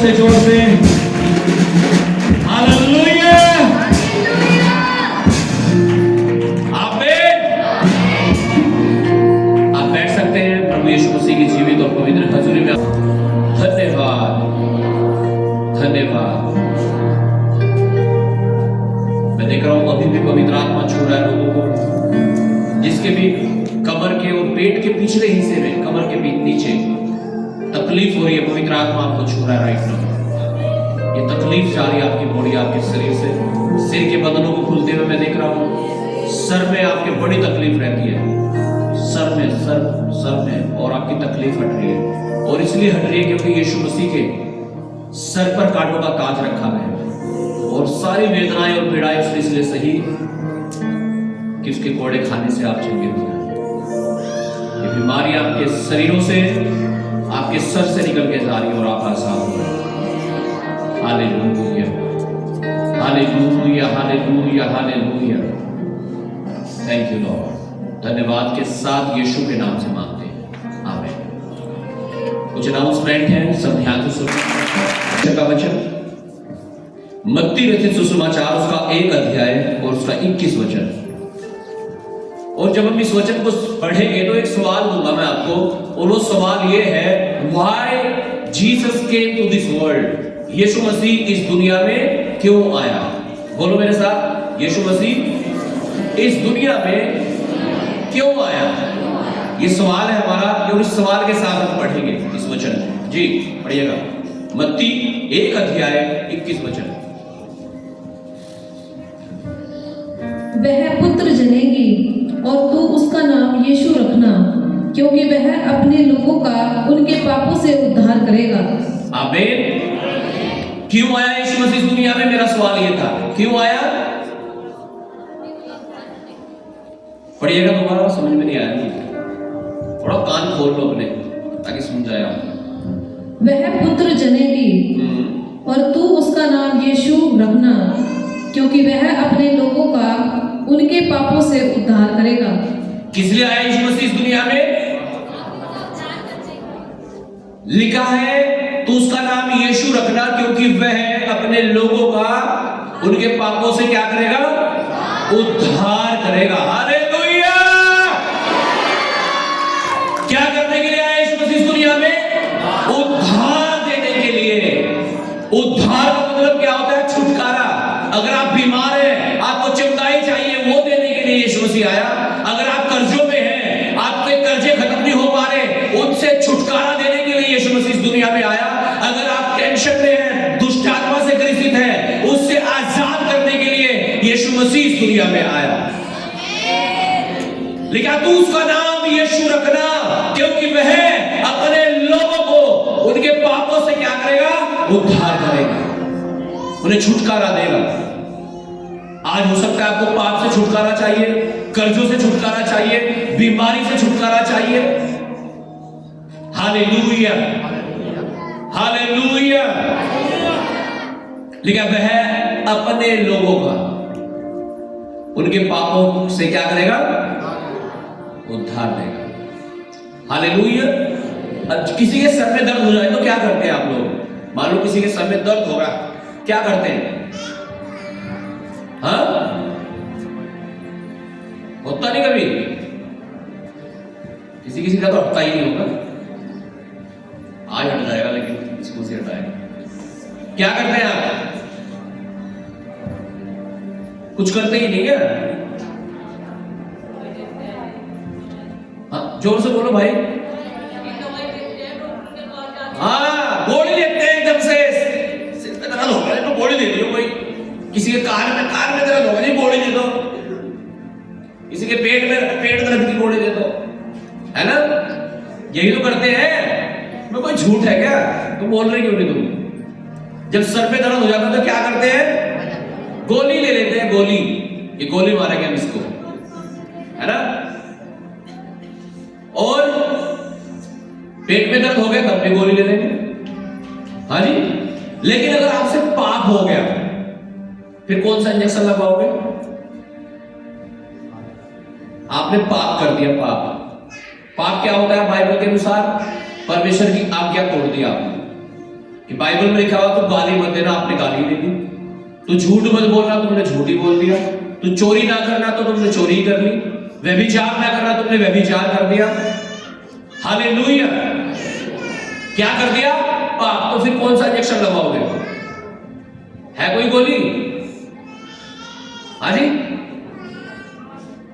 से जोर से हालेलुया। आमीन। आप बैठ सकते हैं प्रभु यीशु मसीह की जीवित और पवित्र हजूरी में। धन्यवाद धन्यवाद। मैं देख रहा हूं अभी भी पवित्र आत्मा छू रहा है लोगों को, जिसके भी कमर के और पेट के पिछले हिस्से में, कमर के नीचे तकलीफ हो रही है, पवित्र आत्मा आपको छू रहा है राइट नाउ। ये तकलीफ जा रही है आपकी बॉडी, आपके शरीर से, सिर के बदनों को खुलते हुए मैं देख रहा हूँ। सर में आपके बड़ी तकलीफ रहती है, सर में और आपकी तकलीफ हट रही है, और इसलिए हट रही है क्योंकि यीशु मसीह के सर पर कांटों का ताज रखा है, और सारी वेदनाएं और पीड़ाएं उसने इसलिए सही कि उसके कोड़े खाने से आप चंगे हो जाए। ये बीमारी आपके शरीरों से, आपके सर से निकल के जा रही है और आप आसान हो रहे हैं। Hallelujah hallelujah hallelujah hallelujah. Thank you Lord. धन्यवाद के साथ यीशु के नाम से मांगते हैं, आमीन। कुछ अनाउंसमेंट है, सब ध्यान से सुनिए। का वचन मत्ती रचित सुसमाचार उसका 1 अध्याय और उसका 21 वचन। और जब हम इस वचन को पढ़ेंगे तो एक सवाल दूंगा मैं आपको, और वो सवाल ये है, why Jesus came to this world. यीशु मसीह इस दुनिया में क्यों आया? बोलो मेरे साथ, यीशु मसीह इस दुनिया में क्यों आया? ये सवाल है हमारा, और इस सवाल के साथ हम पढ़ेंगे इस वचन को। जी पढ़िएगा, मत्ती 1 अध्याय 21 वचन। वह पुत्र जनेगी और तू उसका नाम यीशु रखना, क्योंकि वह अपने लोगों का उनके पापों से उद्धार करेगा। आमीन। क्यों आया यीशु मसीह इस दुनिया में? मेरा सवाल ये था, क्यों आया? पढ़िएगा दोबारा, समझ में नहीं आया, थोड़ा कान खोल लो अपने ताकि सुन जाए आप। वह पुत्र जनेगी और तू उसका नाम यीशु रखना, क्योंकि वह अपने लोगों का उनके पापों से उद्धार करेगा। किस लिए आया यीशु मसीह इस दुनिया में? लिखा है तू उसका नाम यीशु रखना, क्योंकि वह अपने लोगों का उनके पापों से क्या करेगा? उद्धार करेगा। हालेलुया। क्या करने के लिए आया यीशु मसीह इस दुनिया में? उद्धार देने के लिए। उद्धार का मतलब क्या होता है? छुटकारा। अगर आप बीमार हैं, आपको चंगाई चाहिए, वो देने के लिए यीशु मसीह आया। अगर आप कर्जों में हैं, आपके कर्जे खत्म नहीं हो पा रहे, उनसे छुटकारा देने के लिए यीशु मसीह इस दुनिया में आया। अगर आप टेंशन में हैं, दुष्ट आत्मा से ग्रसित हैं, उससे आजाद करने के लिए यीशु मसीह इस दुनिया में आया। लिखा तू उसका नाम यीशु रखना, क्योंकि वह अपने लोगों को उनके पापों से क्या करेगा? उद्धार करेगा, उन्हें छुटकारा देगा। आज हो सकता है आपको पाप से छुटकारा चाहिए, कर्जों से छुटकारा चाहिए, बीमारी से छुटकारा चाहिए। Hallelujah hallelujah. लेकिन वह अपने लोगों का उनके पापों से क्या करेगा? उद्धार देगा। हालेलुया। अब किसी के सर में दर्द हो जाए तो क्या करते हैं आप लोग? मान लो किसी के सर में दर्द होगा, क्या करते हैं? हाँ, होता नहीं कभी? किसी का तो हटता ही नहीं होगा। आज हट जाएगा, लेकिन इसको से हटाएगा। क्या करते हैं आप? कुछ करते ही नहीं है। हाँ, जोर से बोलो भाई। हाँ, गोली लेते हैं एकदम से। सिर पे दर्द होगा तो गोली दे दियो कोई। किसी के कान में दर्द होगा जी, गोली दे दो। किसी के पेट दर्द की गोली दे दो, है ना? यही तो करते हैं। मैं कोई झूठ है क्या? तुम बोल रहे क्यों नहीं? तुम जब सर पे दर्द हो जाता है तो क्या करते हैं? गोली ले लेते हैं, गोली। ये गोली मारेंगे हम इसको, है ना? और पेट में दर्द हो गया तब भी गोली ले लेंगे। हाँ जी। लेकिन अगर आपसे पाप हो गया, फिर कौन सा इंजेक्शन लगाओगे? आपने पाप कर दिया। पाप क्या होता है बाइबल के अनुसार? परमेश्वर की आज्ञा तोड़ दी आपने। कि बाइबल में लिखा हुआ तू गाली मत देना, आपने गाली दे दी। तू झूठ मत बोलना, तुमने झूठ ही बोल दिया। तू चोरी ना करना, तो तुमने चोरी कर ली। व्यभिचार ना करना, तुमने व्यभिचार कर दिया। हालेलुया। क्या कर दिया? पाप। तो फिर कौन सा इंजेक्शन लगवाओगे? है कोई गोली? हाँ जी,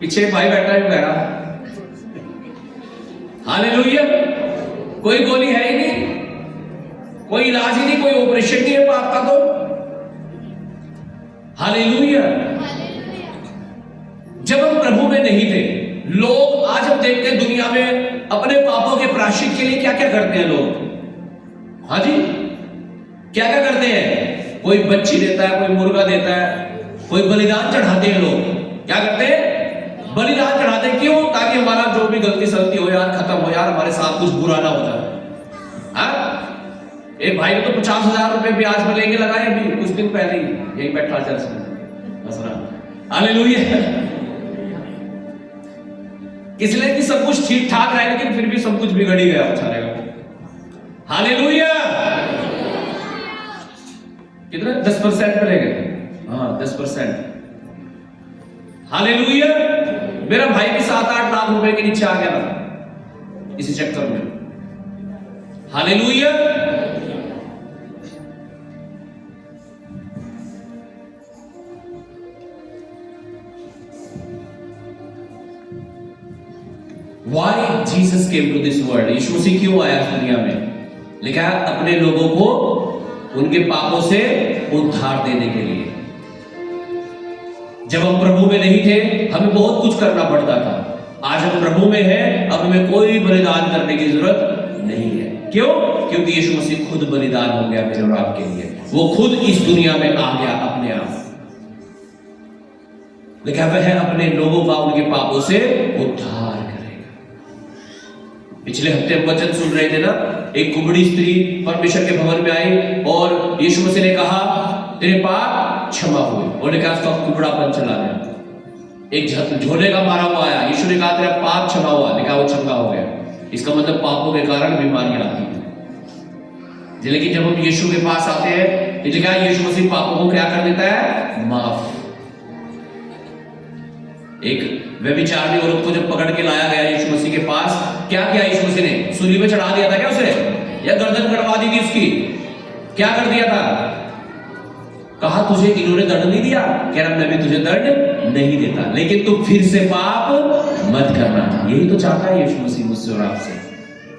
पीछे भाई बैठा है कह रहा हालेलुया। कोई गोली है ही नहीं, कोई इलाज ही नहीं, कोई ऑपरेशन नहीं है पाप का। तो हालेलुया। जब हम प्रभु में नहीं थे, लोग आज हम देखते हैं दुनिया में अपने पापों के प्रायश्चित के लिए क्या क्या करते हैं लोग। हाँ जी, क्या क्या करते हैं? कोई बच्ची देता है, कोई मुर्गा देता है, कोई बलिदान चढ़ाते हैं। लोग क्या करते हैं? बलिदान चढ़ाते हैं। क्यों? ताकि हमारा जो भी गलती सलती हो यार, खत्म हो यार, हमारे साथ कुछ बुरा ना हो जाए। एक भाई ने तो 50,000 रुपए ब्याज में लेके लगाए अभी कुछ दिन पहले ही, यही बैठा चर्च में हंस रहा। हालेलुया। इसलिए कि सब कुछ ठीक ठाक रहे, लेकिन फिर भी सब कुछ बिगड़ ही गया बेचारे का। हालेलुया। कितना? 10% पे ले गए। हाँ, 10%। हालेलुया। मेरा भाई भी 7-8 लाख रुपए के नीचे आ गया था इसी चक्कर में। Hallelujah. Why Jesus came to this world? यीशु मसीह क्यों आया इस दुनिया में? लिखा है अपने लोगों को उनके पापों से उद्धार देने के लिए। जब हम प्रभु में नहीं थे, हमें बहुत कुछ करना पड़ता था। आज हम प्रभु में हैं, अब हमें कोई बलिदान करने की जरूरत नहीं है। क्यों? क्योंकि यीशु मसीह खुद बलिदान हो गया मेरे और आपके लिए। वो खुद इस दुनिया में आ गया अपने आप। लिखा वह अपने लोगों का उनके पापों से उद्धार करेगा। पिछले हफ्ते हम वचन सुन रहे थे ना, एक कुबड़ी स्त्री परमेश्वर के भवन में आई और यीशु मसीह ने कहा तेरे पाप क्षमा हुए, और ने कहा उसका कुबड़ापन चला गया। एक झोले का मारा हुआ आया, यीशु ने कहा तेरा पाप क्षमा हुआ, लिखा वो चंगा हो गया। इसका मतलब पापों के कारण बीमारियां आती हैं। लेकिन जब हम यीशु के पास आते हैं, लिखा है यीशु मसीह पापों को क्या कर देता है? माफ। एक व्यभिचारिणी औरत को जब पकड़ के लाया गया यीशु मसीह के पास, क्या किया यीशु मसीह ने? सूली पे चढ़ा दिया था क्या उसे, या गर्दन कटवा दी थी उसकी? क्या कर दिया था? कहा तुझे इन्होंने दंड नहीं दिया? कह रहा मैं भी तुझे दंड नहीं देता, लेकिन तू फिर से पाप मत करना। यही तो चाहता है यीशु मसीह मुझसे और आपसे।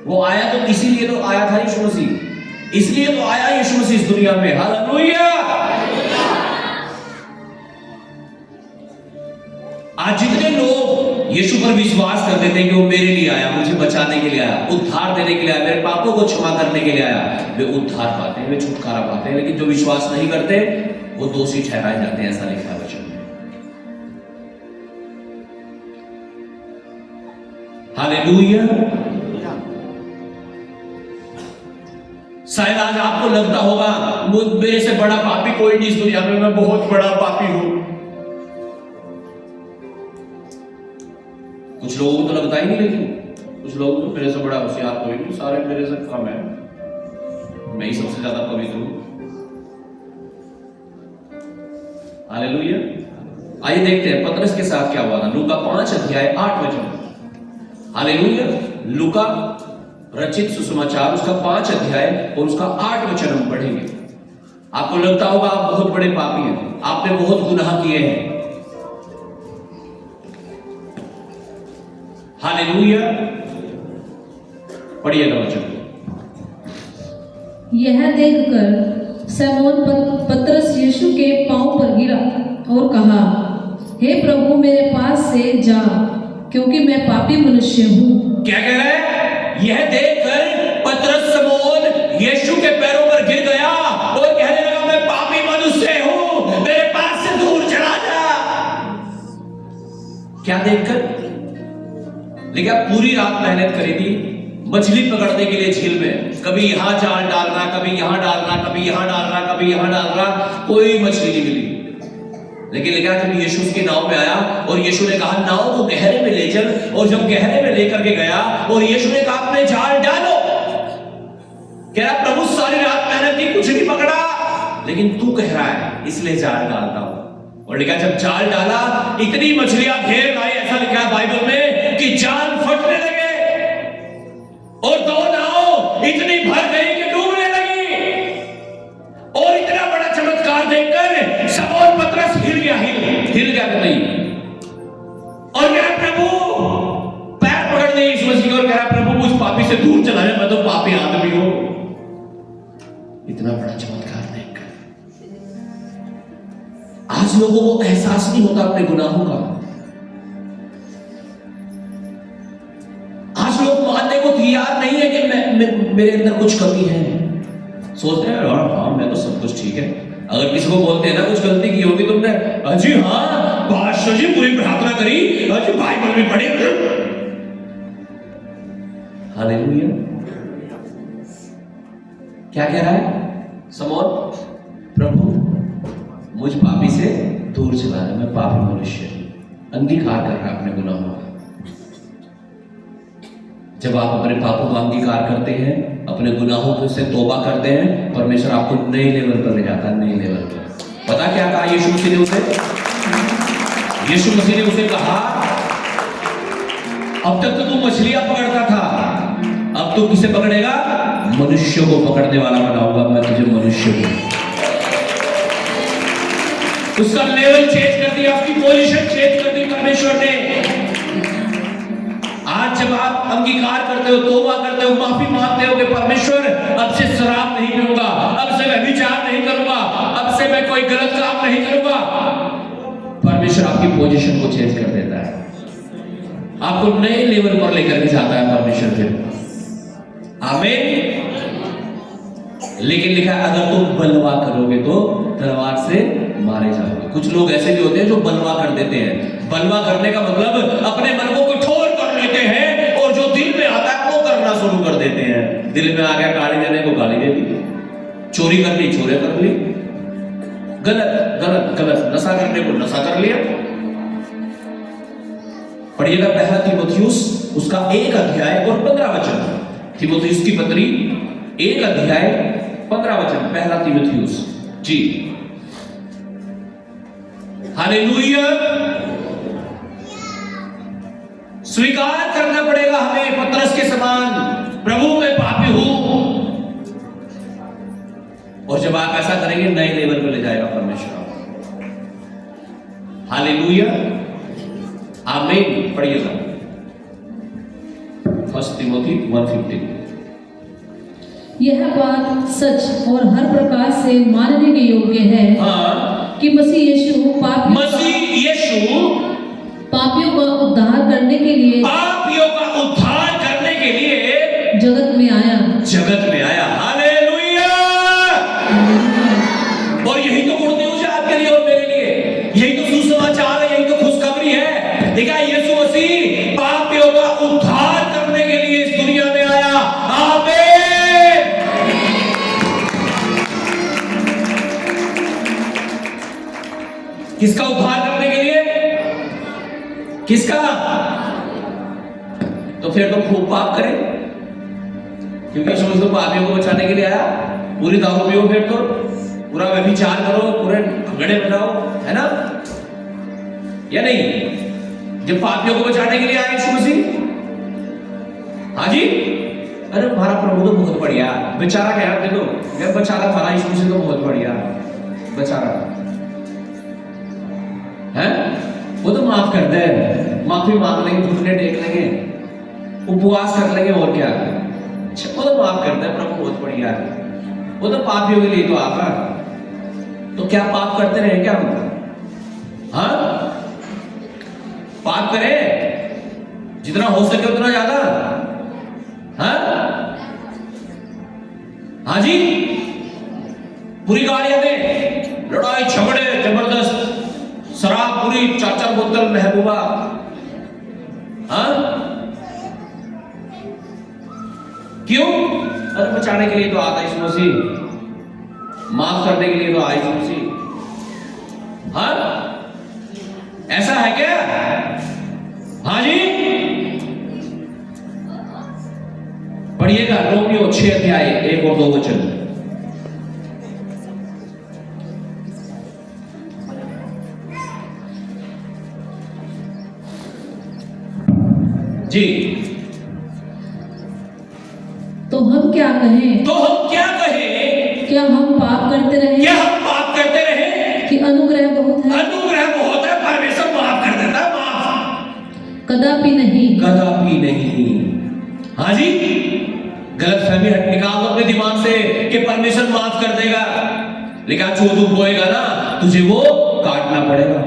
वो आया तो इसीलिए तो आया था यीशु मसीह, इसलिए तो आया यीशु मसीह इस दुनिया में। हालेलुया। आज जितने लोग यीशु पर विश्वास करते थे कि वो मेरे लिए आया, मुझे बचाने के लिए आया, उद्धार देने के लिए आया, मेरे पापों को क्षमा करने के लिए आया, वे उद्धार पाते हैं, वे छुटकारा पाते हैं। लेकिन जो विश्वास नहीं करते वो दोषी ठहराए जाते हैं, ऐसा लिखा है वचन में। हालेलुया। शायद आज आपको लगता होगा मेरे से बड़ा पापी कोई नहीं इस दुनिया में, मैं बहुत बड़ा पापी हूं। कुछ लोगों को तो लगता ही नहीं, लेकिन कुछ लोगों को मेरे से बड़ा होशियार कोई नहीं, सारे मेरे से कम है, मैं ही सबसे ज्यादा पवित्र हूं। हालेलुया। आइए देखते हैं पतरस के साथ क्या हुआ था। लूका 5:8। हालेलुया। लूका रचित सुसमाचार उसका 5 अध्याय और उसका 8 वचन हम पढ़ेंगे। आपको लगता होगा आप बहुत बड़े पापी हैं, आपने बहुत गुनाह किए हैं। हालेलुया। पढ़िएगा वचन। यह देखकर शमौन पतरस यीशु के पांव पर गिरा और कहा, हे प्रभु मेरे पास से जा, क्योंकि मैं पापी मनुष्य हूँ। क्या कह रहा है? यह देखकर पतरस शमौन यीशु के पैरों पर गिर गया और कहने लगा मैं पापी मनुष्य हूँ, मेरे पास से दूर चला जा। क्या देखकर? लेकिन पूरी रात मेहनत करी थी मछली पकड़ने के लिए झील में, कभी यहां जाल डालना, कभी यहां डालना, कभी यहां डालना, कभी यहां डालना, कोई मछली नहीं मिली। लेकिन लिखा जब यीशु उसकी नाव पे आया और यीशु ने कहा नाव को गहरे में ले चल, और जब गहरे में लेकर के गया और यीशु ने कहा अपने जाल डालो, कह रहा प्रभु सारी रात मेहनत नहीं, कुछ नहीं पकड़ा, लेकिन तू कह रहा है इसलिए जाल डालता हूं। और लिखा जब जाल डाला इतनी मछलियां घेर लाई, ऐसा लिखा है बाइबल में कि जाल फटने लगे और दो नाव इतनी भर गई कि डूबने लगी। और इतना बड़ा चमत्कार देखकर शमौन पतरस हिल गया नहीं, और कह रहा प्रभु, पैर पकड़ लिए यीशु मसीह और कह रहा प्रभु मुझ पापी से दूर चला जाए, मैं तो पापी आदमी हूं। इतना बड़ा चमत्कार देखकर आज लोगों को एहसास नहीं होता अपने गुनाहों का। आज लोग मानने को तैयार नहीं है कि मेरे अंदर कुछ कमी है। सोचते हैं हाँ मैं तो सब कुछ ठीक है। अगर किसी को बोलते हैं ना कुछ गलती की होगी तुमने, अजी हाँ पास्टर जी पूरी प्रार्थना करी, अजी बाइबल भी पढ़ी। हालेलुया। क्या कह रहा है समौन? प्रभु मुझ पापी से दूर चला है, मैं पापी मनुष्य हूं। अंगीकार कर रहा है अपने गुनाहों का। जब आप अपने पापों का अंगीकार करते हैं, अपने गुनाहों से तौबा करते हैं, परमेश्वर आपको नए लेवल पर ले जाता है, नए लेवल पर। पता क्या कहा यीशु मसीह ने उसे? यीशु मसीह ने उसे कहा अब तक तो तू मछलियां पकड़ता था, अब तू किसे पकड़ेगा? मनुष्य को पकड़ने वाला बनाऊंगा मैं तुझे, मनुष्य को। उसका लेवल चेंज कर दिया, उसकी पोजीशन चेंज कर दी परमेश्वर ने। आज जब आप अंगीकार करते हो, तौबा करते हो, माफी मांगते हो कि परमेश्वर अब से शराब नहीं पीऊंगा, अब से व्यभिचार नहीं करूंगा, अब से मैं कोई गलत काम नहीं करूंगा, परमेश्वर आपकी पोजीशन को चेंज कर देता है, आपको नए लेवल पर लेकर के जाता है परमेश्वर फिर। आमीन। लेकिन लिखा है अगर तुम बलवा करोगे तो तलवार से मारे जाओगे। कुछ लोग ऐसे भी होते हैं जो बलवा कर देते हैं। बलवा करने का मतलब अपने मन को कठोर कर लेते हैं और जो दिल में आता है वो करना शुरू कर देते हैं। दिल में आ गया गाली देने को गाली दे दी, चोरी करनी चोरी कर ली, गलत गलत गलत, नशा करने को नशा कर लिया। पढ़िएगा पहला तीमुथियुस उसका 1 अध्याय और 15 वचन। तीमुथियुस की पत्री 1 अध्याय 15 वचन, पहला तीमुथियुस जी। हालेलुया। स्वीकार करना पड़ेगा हमें पतरस के समान, प्रभु मैं पापी हूं। और जब आप ऐसा करेंगे नए लेवल पर ले जाएगा परमेश्वर। हालेलुया। आमीन। पढ़िएगा 1 तीमुथी 1:15। यह बात सच और हर प्रकार से मानने के योग्य है कि मसीह यीशु पापियों का उद्धार करने के लिए जगत में आया। हालेलुया। और यही तो गुड न्यूज़ है आपके लिए और मेरे लिए, यही तो सुसमाचार है, यही तो खुशखबरी है। देखा यीशु मसीह पापियों का उद्धार करने के लिए इस दुनिया में आया। आमीन। किसका उद्धार करने के लिए? किसका? तो फिर तो खूब पाप करें, क्योंकि यीशु मसीह पापियों को बचाने के लिए आया। पूरी दारू पियो, फिर तो पूरा व्यभिचार करो, पूरे भगड़े बनाओ, है ना? या नहीं? जब पापियों को बचाने के लिए आया यीशु मसीह, हाँ जी, अरे हमारा प्रभु तो बहुत बढ़िया बेचारा, कह रहे देखो मैं बेचारा था, यीशु मसीह तो बहुत बढ़िया बेचारा है, वो तो माफ कर दे, माफी मांग लेंगे, घुटने टेक लेंगे, उपवास कर लेंगे, और क्या, वो तो माफ कर दे, प्रभु बहुत बढ़िया है, वो तो पापियों के लिए तो आता। तो क्या पाप करते रहे क्या हम? हाँ, पाप करें जितना हो सके उतना ज्यादा। हाँ हाँ जी, पूरी गाड़ियां में लड़ाई झगड़े जबरदस्त, शराब पूरी 4-4 बोतल महबूबा। हाँ क्यों? अरे बचाने के लिए तो आता यीशु मसीह, माफ करने के लिए तो आया यीशु मसीह। हाँ ऐसा है क्या? हाँ जी, पढ़िएगा रोमियो 6 अध्याय 1 और 2 वचन। जी। तो हम क्या कहें? तो हम क्या कहें? क्या हम पाप करते रहे? क्या हम पाप करते रहे? कि अनुग्रह बहुत है? अनुग्रह बहुत है, परमेश्वर माफ कर देता है। माफ कदापि नहीं। कदापि नहीं। हाँ जी, गलत फहमी हट निकाल दो अपने दिमाग से कि परमेश्वर माफ कर देगा। लेकिन जो तू बोएगा ना, तुझे वो काटना पड़ेगा।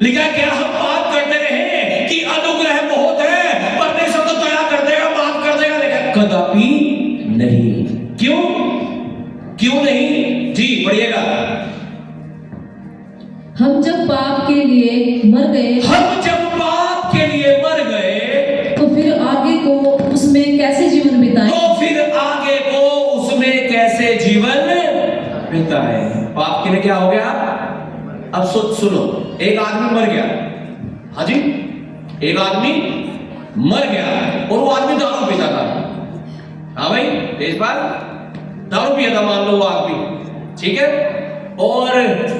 लिखा क्या हम पाप करते रहे कि अनुग्रह बहुत है, परमेश्वर तो दया कर देगा, माफ कर देगा। लेकिन कदापि नहीं। क्यों? क्यों नहीं? जी पढ़िएगा। हम जब पाप के लिए मर गए, हम जब पाप के लिए मर गए, तो फिर आगे को उसमें कैसे जीवन बिताएं? तो फिर आगे को उसमें कैसे जीवन बिताएं? पाप के लिए क्या हो गया? अब सुनो, एक आदमी मर गया। हाँ जी, एक आदमी मर गया और वो आदमी दारू पीता था। हाँ भाई, इस बार दारू पिया था मान लो वो आदमी, ठीक है। और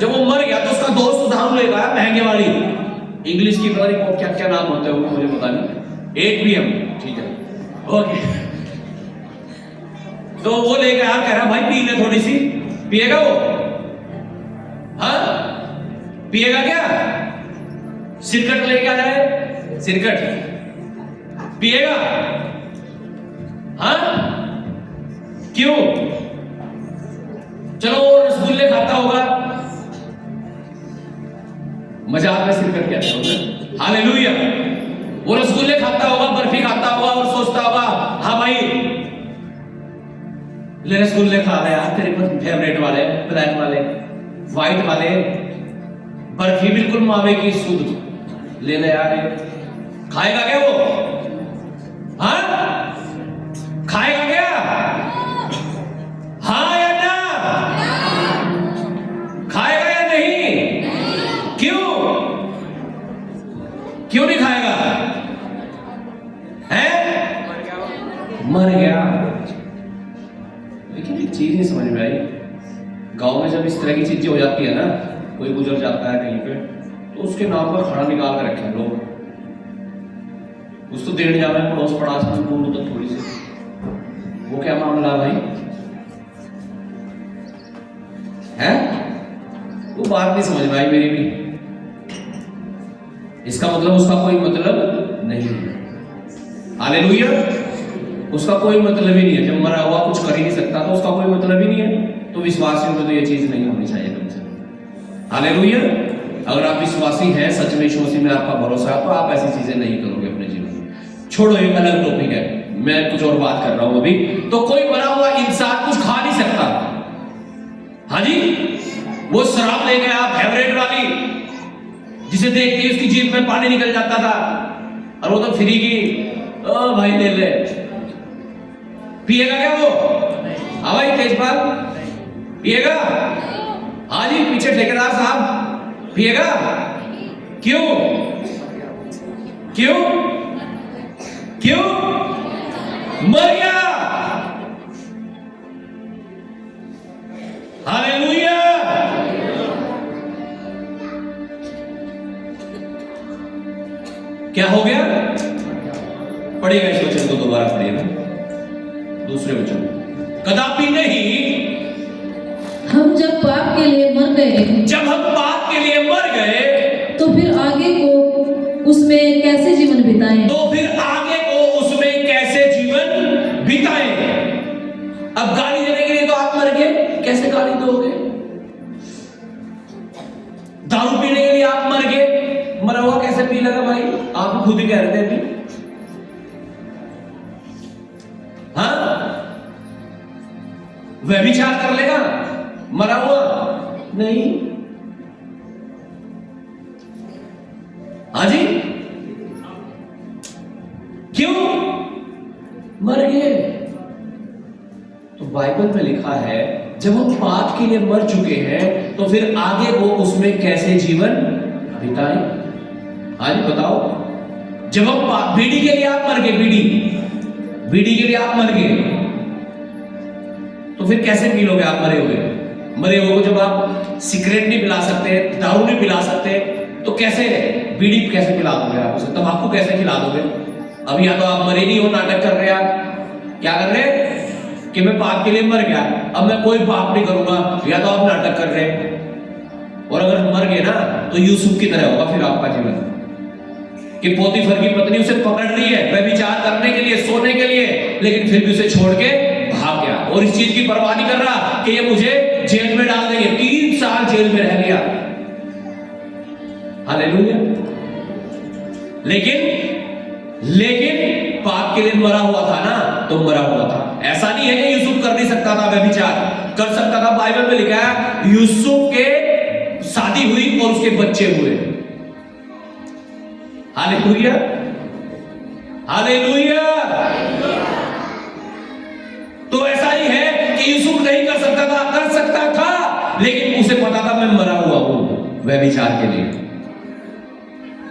जब वो मर गया तो उसका दोस्त दारू लेकर आया महंगे वाली, इंग्लिश की पता नहीं क्या क्या नाम होते हैं मुझे पता नहीं, 8PM, ठीक है, ओके। तो वो लेकर आया, कह रहा भाई पी ले थोड़ी सी। पिएगा वो? हाँ, पिएगा क्या? सिरकट लेके आ जाए, सिरकट पिएगा? हाँ, क्यों? चलो रसगुल्ले खाता होगा, मजाक में सिरकट कहते हैं, हालेलुया। वो रसगुल्ले खाता होगा, बर्फी खाता होगा और सोचता होगा हाँ भाई ले रसगुल्ले खा रहे यार, तेरे फेवरेट वाले, ब्लैक वाले, व्हाइट वाले, बर्फी बिल्कुल मावे की शुद्ध ले ले यार। खाएगा क्या वो? हाँ, खाएगा क्या? हाँ या ना? खाएगा या नहीं? क्यों? क्यों नहीं खाएगा? हैं? मर गया। लेकिन एक चीज नहीं समझ में आई, गांव में जब इस तरह की चीजें हो जाती है ना, कोई गुजर जाता है कहीं पे, तो उसके नाम पर खड़ा निकाल कर रखे हैं लोग। उसको देने जा रहे हैं पड़ोस पड़ास में, बोलो तो थोड़ी सी, वो क्या मामला है भाई? है? वो बात नहीं समझ में आई मेरी भी। इसका मतलब उसका कोई मतलब नहीं है। हालेलुया। उसका कोई मतलब ही नहीं है। जब मरा हुआ कुछ कर ही नहीं सकता तो उसका कोई मतलब ही नहीं है। तो विश्वासियों में तो ये चीज नहीं होनी चाहिए तुमसे। हालेलुया। अगर आप विश्वासी हैं, सच में यीशु मसीह में आपका भरोसा है, तो आप ऐसी चीजें नहीं करोगे अपने जीवन में। छोड़ो, एक अलग टॉपिक है, मैं कुछ और बात कर रहा हूं अभी। तो कोई मरा हुआ इंसान कुछ खा नहीं सकता। हाँ जी, वो शराब ले गया फेवरेट वाली, जिसे देखते ही उसकी जीभ में पानी निकल जाता था, और वो तो फ्री की, ओ भाई ले ले। पिएगा क्या वो? हाँ भाई तेजपाल पिएगा? हाँ जी, पीछे ठेकेदार साहब पिएगा? क्यों? क्यों? क्यों? मर गया। हालेलुया। क्या हो गया? पढ़िएगा इस वचन को, दोबारा पढ़िएगा, दूसरे वचन। कदापि नहीं। हम जब पाप के लिए मर गए, जब हम पाप के लिए मर गए, तो फिर आगे को उसमें कैसे जीवन बिताएं? तो फिर आगे को उसमें कैसे जीवन बिताएं? अब गाली देने के लिए तो आप मर गए, कैसे गाली दोगे? दारू पीने के लिए आप मर गए, मरा हुआ कैसे पी लगा भाई? आप खुद ही कह रहे थे अभी। हाँ, व्यभिचार कर लेगा मरा हुआ? नहीं। हाँ जी, क्यों मर गए? तो बाइबल में लिखा है जब हम पाप के लिए मर चुके हैं तो फिर आगे को उसमें कैसे जीवन बिताएं? हाँ जी बताओ। जब हम बीड़ी के लिए आप मर गए, बीड़ी के लिए आप मर गए, तो फिर कैसे पी लोगे आप मरे हुए को? जब आप सिगरेट नहीं पिला सकते, दारू नहीं पिला सकते, तो कैसे बीड़ी कैसे पिला दोगे आप उसे, तंबाकू कैसे खिला दोगे? अब या तो आप मरे नहीं हो, नाटक कर रहे आप, क्या कर रहे कि मैं पाप के लिए मर गया, अब मैं कोई पाप नहीं करूंगा, या तो आप नाटक कर रहे हैं। और अगर मर गए ना तो यूसुफ की तरह होगा फिर आपका जीवन, कि पोतीफर की पत्नी उसे पकड़ रही है व्यभिचार करने के लिए, सोने के लिए, लेकिन फिर भी उसे छोड़ के भाग गया और इस चीज की परवाह नहीं कर रहा कि ये मुझे जेल में डाल देंगे। 3 साल जेल में रह गया, हालेलुया। लेकिन पाप के लिए मरा हुआ था ना, तो मरा हुआ था। ऐसा नहीं है कि यूसुफ कर नहीं सकता था व्यभिचार, कर सकता था। बाइबल में लिखा है यूसुफ के शादी हुई और उसके बच्चे हुए। Hallelujah, hallelujah. तो ऐसा ही है कि यूसुफ नहीं कर सकता था, कर सकता था, लेकिन उसे पता था मैं मरा हुआ हूं व्यभिचार के लिए।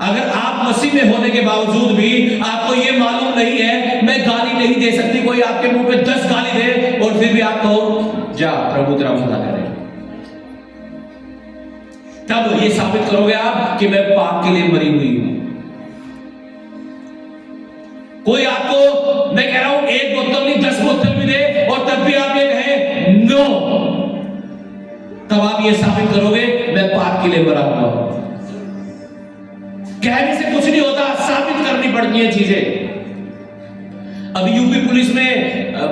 अगर आप मसीह में होने के बावजूद भी आपको यह मालूम नहीं है, मैं गाली नहीं दे सकती, कोई आपके मुंह पे 10 गाली दे और फिर भी आप कहो जा प्रभु तेरा भला करे, तब ये साबित करोगे आप कि मैं पाप के लिए मरी हुई हूं। कोई आपको, मैं कह रहा हूं, 1 बोतल नहीं 10 बोतल भी दे और तब भी आप ये कहे नो, तब आप ये साबित करोगे मैं पाप के लिए मरा हुआ हूं। कहने से कुछ नहीं होता, साबित करनी पड़ती है चीजें। अभी यूपी पुलिस में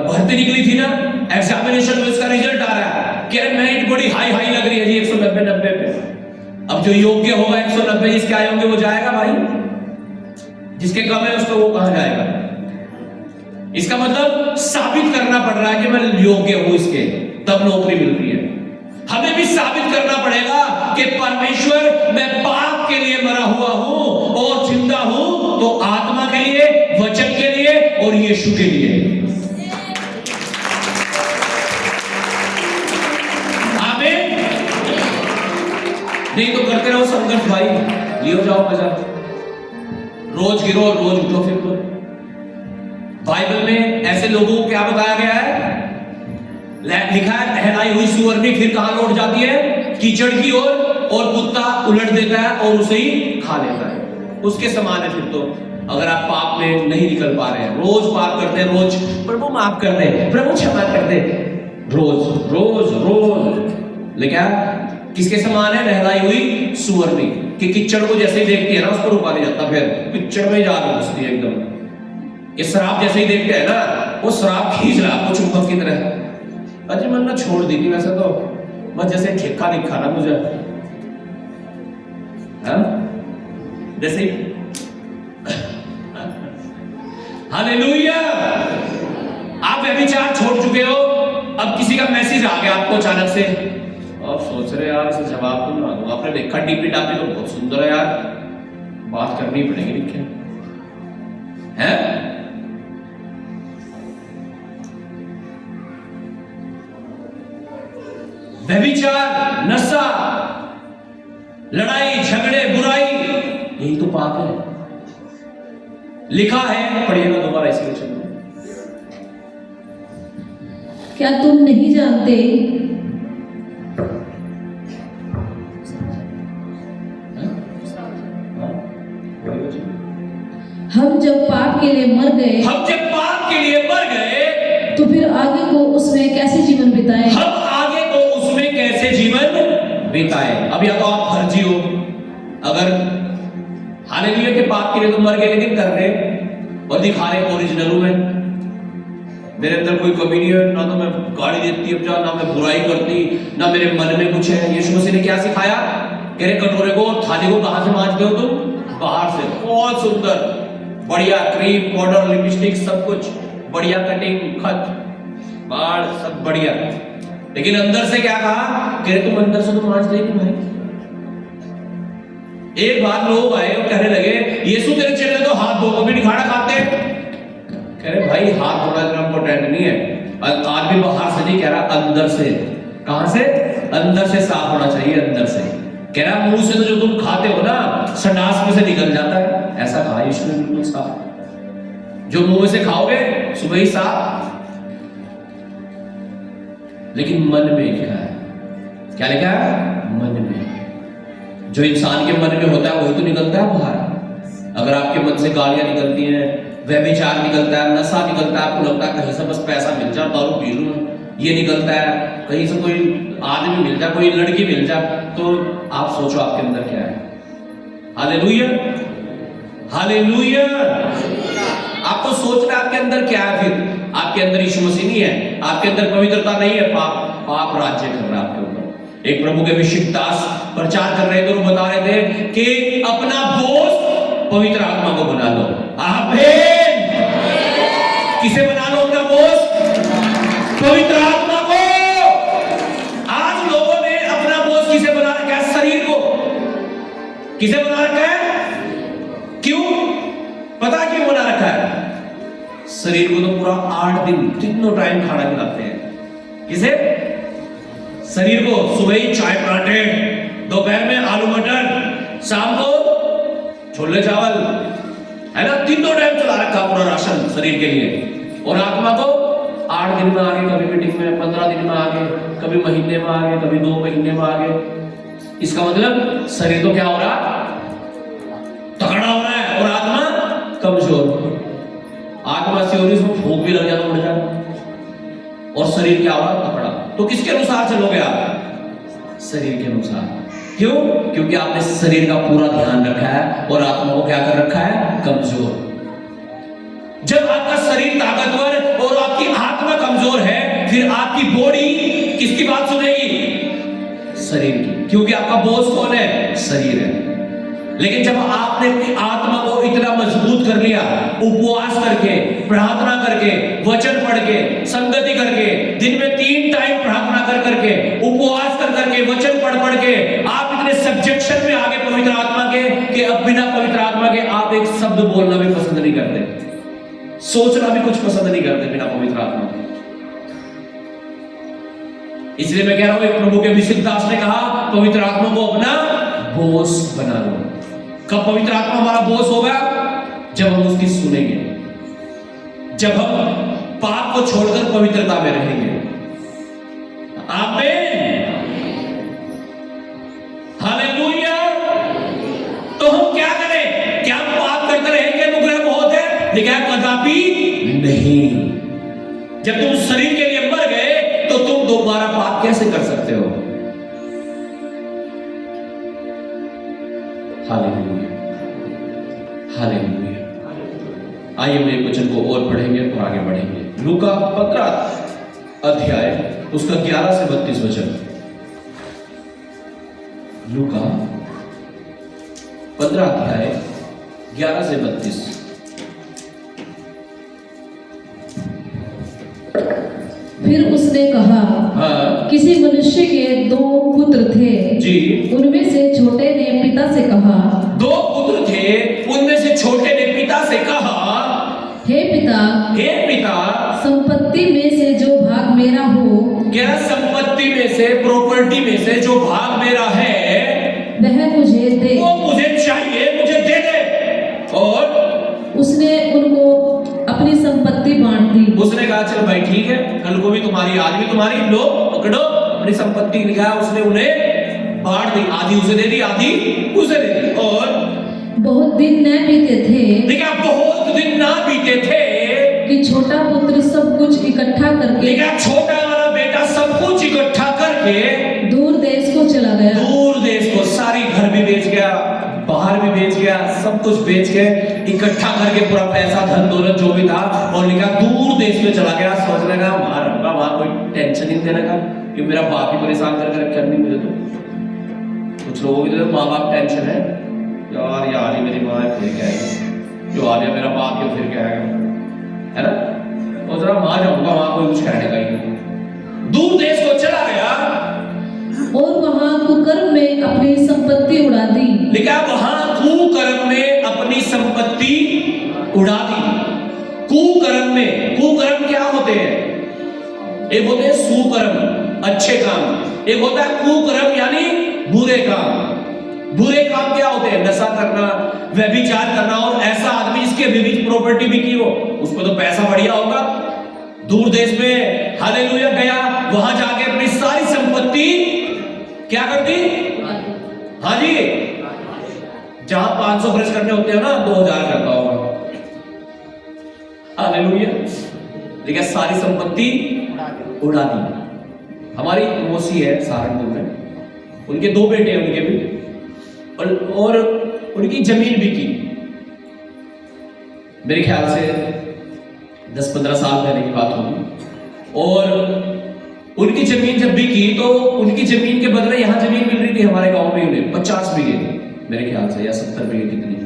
भर्ती निकली थी ना, एग्जामिनेशन में उसका रिजल्ट आ रहा है कि मेरिट बड़ी हाई लग रही है जी, 190 पे। अब जो योग्य होगा 190, जिसके आए होंगे वो जाएगा भाई, जिसके कम है उसको वो कहां जाएगा? इसका मतलब साबित करना पड़ रहा है कि मैं योग्य हूं इसके, तब नौकरी मिल रही है। हमें भी साबित करना पड़ेगा कि परमेश्वर मैं पाप के लिए मरा हुआ हूं और जिंदा हूं, तो आत्मा के लिए, वचन के लिए और यीशु के लिए। आमीन। नहीं तो करते रहो संघर्ष भाई, लियो जाओ मजा, रोज गिरो और रोज उठो फिर तो। बाइबल में ऐसे लोगों को क्या बताया गया है? लिखा है नहलाई हुई सुअरनी फिर कहां लौट जाती है? कीचड़ की ओर, और कुत्ता उलट देता है और उसे ही खा लेता है। उसके समान है फिर तो। अगर आप पाप में नहीं निकल पा रहे हैं, रोज पाप करते हैं, रोज प्रभु माफ कर दे, प्रभु क्षमा कर दे, रोज रोज रोज, लेकिन किसके समान है? नहलाई हुई सुअरनी, कि कीचड़ को जैसे ही देखती है ना उसको रुका नहीं जाता, फिर कीचड़ में जा रही घुसती है एकदम। ये शराब जैसे ही देखते हैं ना, वो शराब खींच रहा आपको चुंबक की तरह। अजय मन ना छोड़ दी थी वैसे तो, बस जैसे ठेका दिखा ना मुझे, जैसे हालेलुया। आप व्यभिचार छोड़ चुके हो, अब किसी का मैसेज आ गया आपको अचानक से, आप सोच रहे यार इसे जवाब तो ना दूं। आपने देखा डीपी टापी तो बहुत सुंदर है यार, बात करनी पड़ेगी, लिखे हैं। व्यभिचार, नशा, लड़ाई झगड़े, बुराई, यही तो पाप है। लिखा है, पढ़िएगा दोबारा इसके वचन में। क्या तुम नहीं जानते हम जब पाप के लिए मर गए, तो फिर आगे को उसमें कैसे जीवन बिताएं? हम आगे को उसमें कैसे जीवन बिताएं? अब या तो आप फर्जी हो, अगर हालेलुया के पाप के लिए तो मर गए, लेकिन कर रहे और दिखा रहे ओरिजिनल हूं मैं, मेरे अंदर कोई कमी नहीं है, ना तो मैं गाड़ी देती अब जा, ना मैं बुराई करती, ना मेरे मन में कुछ है। यीशु मसीह ने क्या सिखाया? कह रहे कटोरे को और थाली को कहां से मांजते हो तुम? बाहर से। बहुत सुंदर, बढ़िया क्रीम, पाउडर, लिपस्टिक, सब कुछ बढ़िया, कटिंग, खत, बाल सब बढ़िया, लेकिन अंदर से क्या कहा? कह रहे तुम अंदर से तो मांज देगी भाई। एक बार लोग आए और कहने लगे यीशु तेरे चेले तो हाथ धो कभी नहीं खाना खाते। कह रहे भाई हाथ धोना इतना इंपॉर्टेंट नहीं है, आदमी बाहर से नहीं कह रहा, अंदर से। कहां से? अंदर से साफ होना चाहिए, अंदर से। कह रहा मुंह से तो जो तुम खाते हो ना, संडास में से निकल जाता है, ऐसा कहा यीशु ने, बिल्कुल साफ। जो मुंह से खाओगे सुबह ही साफ, लेकिन मन में क्या है? क्या लिखा है? मन में जो इंसान के मन में होता है वही तो निकलता है बाहर। अगर आपके मन से गालियां निकलती हैं, व्यभिचार निकलता है, नशा निकलता है, आपको लगता है कहीं से बस पैसा मिल जाए, दारू पी लूं, ये निकलता है, कहीं से कोई आदमी मिल जाए, कोई लड़की मिल जाए, तो आप सोचो आपके अंदर क्या है। Hallelujah, hallelujah. आपको सोचना आपके अंदर क्या है। फिर आपके अंदर यीशु मसीह नहीं है, आपके अंदर पवित्रता नहीं है, पाप राज्य कर रहा है आपके ऊपर। एक प्रभु के अभिषिक्त दास प्रचार कर रहे थे, तो वो बता रहे थे कि अपना बोझ पवित्र आत्मा को बना लो। आमीन। किसे बना लो अपना बोझ? पवित्र आत्मा को। आज लोगों ने अपना बोझ किसे बना रखा है? शरीर को। किसे बना रखा है? क्यों? पता क्यों बना रखा है? शरीर को तो पूरा 8 दिन तीनों टाइम खाना खिलाते हैं। किसे? शरीर को सुबह ही चाय पराठे, दोपहर में आलू मटर, शाम को छोले चावल, है ना, तीनों टाइम चला रखा पूरा राशन शरीर के लिए। और आत्मा को 8 दिन में आगे, कभी मीटिंग में 15 दिन में आगे, कभी महीने में आगे, कभी 2 महीने में आगे। इसका मतलब शरीर तो क्या हो रहा? तगड़ा हो रहा है, और आत्मा कमजोर। आत्मा से और इसमें भूख भी लग जाता, उड़ जाता, और शरीर क्या हो रहा? तगड़ा। तो किसके अनुसार चलोगे आप? शरीर के अनुसार। क्यों? क्योंकि आपने शरीर का पूरा ध्यान रखा है और आत्मा को क्या कर रखा है? कमजोर। जब आपका शरीर ताकतवर और आपकी आत्मा कमजोर है, फिर आपकी बॉडी किसकी बात सुनेगी? शरीर की। क्योंकि आपका बॉस कौन है? शरीर है। लेकिन जब आपने अपनी आत्मा को इतना मजबूत कर लिया, उपवास करके, प्रार्थना करके, वचन पढ़ के, संगति करके, दिन में 3 टाइम प्रार्थना कर करके, उपवास कर करके, वचन पढ़ के, आप इतने सब्जेक्शन में आगे पवित्र आत्मा के कि अब बिना पवित्र आत्मा के आप एक शब्द बोलना भी पसंद नहीं करते, सोचना भी कुछ पसंद नहीं करते बिना पवित्र आत्मा के। इसलिए मैं कह रहा हूं, एक प्रभु के अभिषिक्त दास ने कहा, पवित्र आत्मा को अपना बोझ बना लो। कब पवित्र आत्मा हमारा बोझ होगा? जब हम उसकी सुनेंगे, जब हम पाप को छोड़कर पवित्रता में रहेंगे। आमीन, हालेलुया। तो हम क्या करें? क्या हम पाप करते रहेंगे? अनुग्रह बहुत है, लेकिन कदापि नहीं। जब तुम शरीर के लिए मर गए तो तुम दोबारा पाप कैसे कर सकते हो? Hallelujah, hallelujah. आइए हम एक वचन को और पढ़ेंगे और आगे बढ़ेंगे। लूका 15 अध्याय उसका 11 से 32 वचन। लूका 15 अध्याय 11 से 32। फिर उसने कहा, हाँ, किसी मनुष्य के 2 पुत्र थे जी। उनमें से छोटे ने पिता से कहा, 2 पुत्र थे, उनमें से छोटे ने पिता से कहा, हे पिता, हे पिता, संपत्ति में से जो भाग मेरा हो, क्या संपत्ति में से, प्रॉपर्टी में से जो भाग मेरा है वह मुझे दे। वो मुझे चाहिए, मुझे दे दे। और उसने उनको अपनी संपत्ति बांट दी। उसने कहा, चल भाई ठीक है, कल को भी तुम्हारी, आज भी तुम्हारी, लो पकड़ो अपनी संपत्ति। लिखा उसने उन्हें बांट दी, आधी उसे दे दी, आधी उसे दे दी। और बहुत दिन न बीते थे, लिखा बहुत दिन ना बीते थे कि छोटा पुत्र सब कुछ इकट्ठा करके, लिखा छोटा वाला बेटा सब कुछ इकट्ठा करके दूर देश को चला गया। दूर देश को, सारी घर भी बेच गया, बाहर भी बेच गया, सब कुछ बेच के इकट्ठा करके पूरा पैसा, धन दौलत जो भी था, और लिखा दूर देश में चला गया। सोच लगा वहां कोई टेंशन नहीं देने का, कि मेरा बाप ही परेशान करके रख नहीं मुझे। तो कुछ लोगों की तो माँ बाप टेंशन है, यार यार मेरी माँ फिर क्या है, जो आ गया मेरा बाप क्यों फिर क्या है ना। और जरा वहां जाऊंगा, वहां कोई कुछ कहने का ही नहीं। दूर देश को चला गया और वहां कुकर्म में अपनी संपत्ति उड़ा दी। लिखा वहां कुकर्म में अपनी संपत्ति उड़ा दी। कुकर्म में, कुकर्म क्या होते हैं? एक होते हैं सुकर्म, अच्छे काम। एक होता है कुकर्म यानी बुरे काम। बुरे काम क्या होते हैं? नशा करना, व्यभिचार करना। और ऐसा आदमी जिसके विविध प्रॉपर्टी भी की हो, उसको तो पैसा बढ़िया होगा। दूर देश में हालेलुया गया, वहां जाके अपनी सारी संपत्ति क्या कर दी? हाँ जी, जहां 500 खर्च करने होते हैं ना 2000 करता होगा। हालेलुया। लेकिन सारी संपत्ति उड़ा दी। हमारी मौसी है सहारनपुर में, उनके 2 बेटे हैं, उनके भी, और उनकी जमीन बिकी। मेरे ख्याल से 10-15 साल पहले की बात होगी। और उनकी जमीन जब बिकी तो उनकी जमीन के बदले यहां जमीन मिल रही थी हमारे गांव में उन्हें 50 बीघे मेरे ख्याल से, या 70 बीघे कितनी।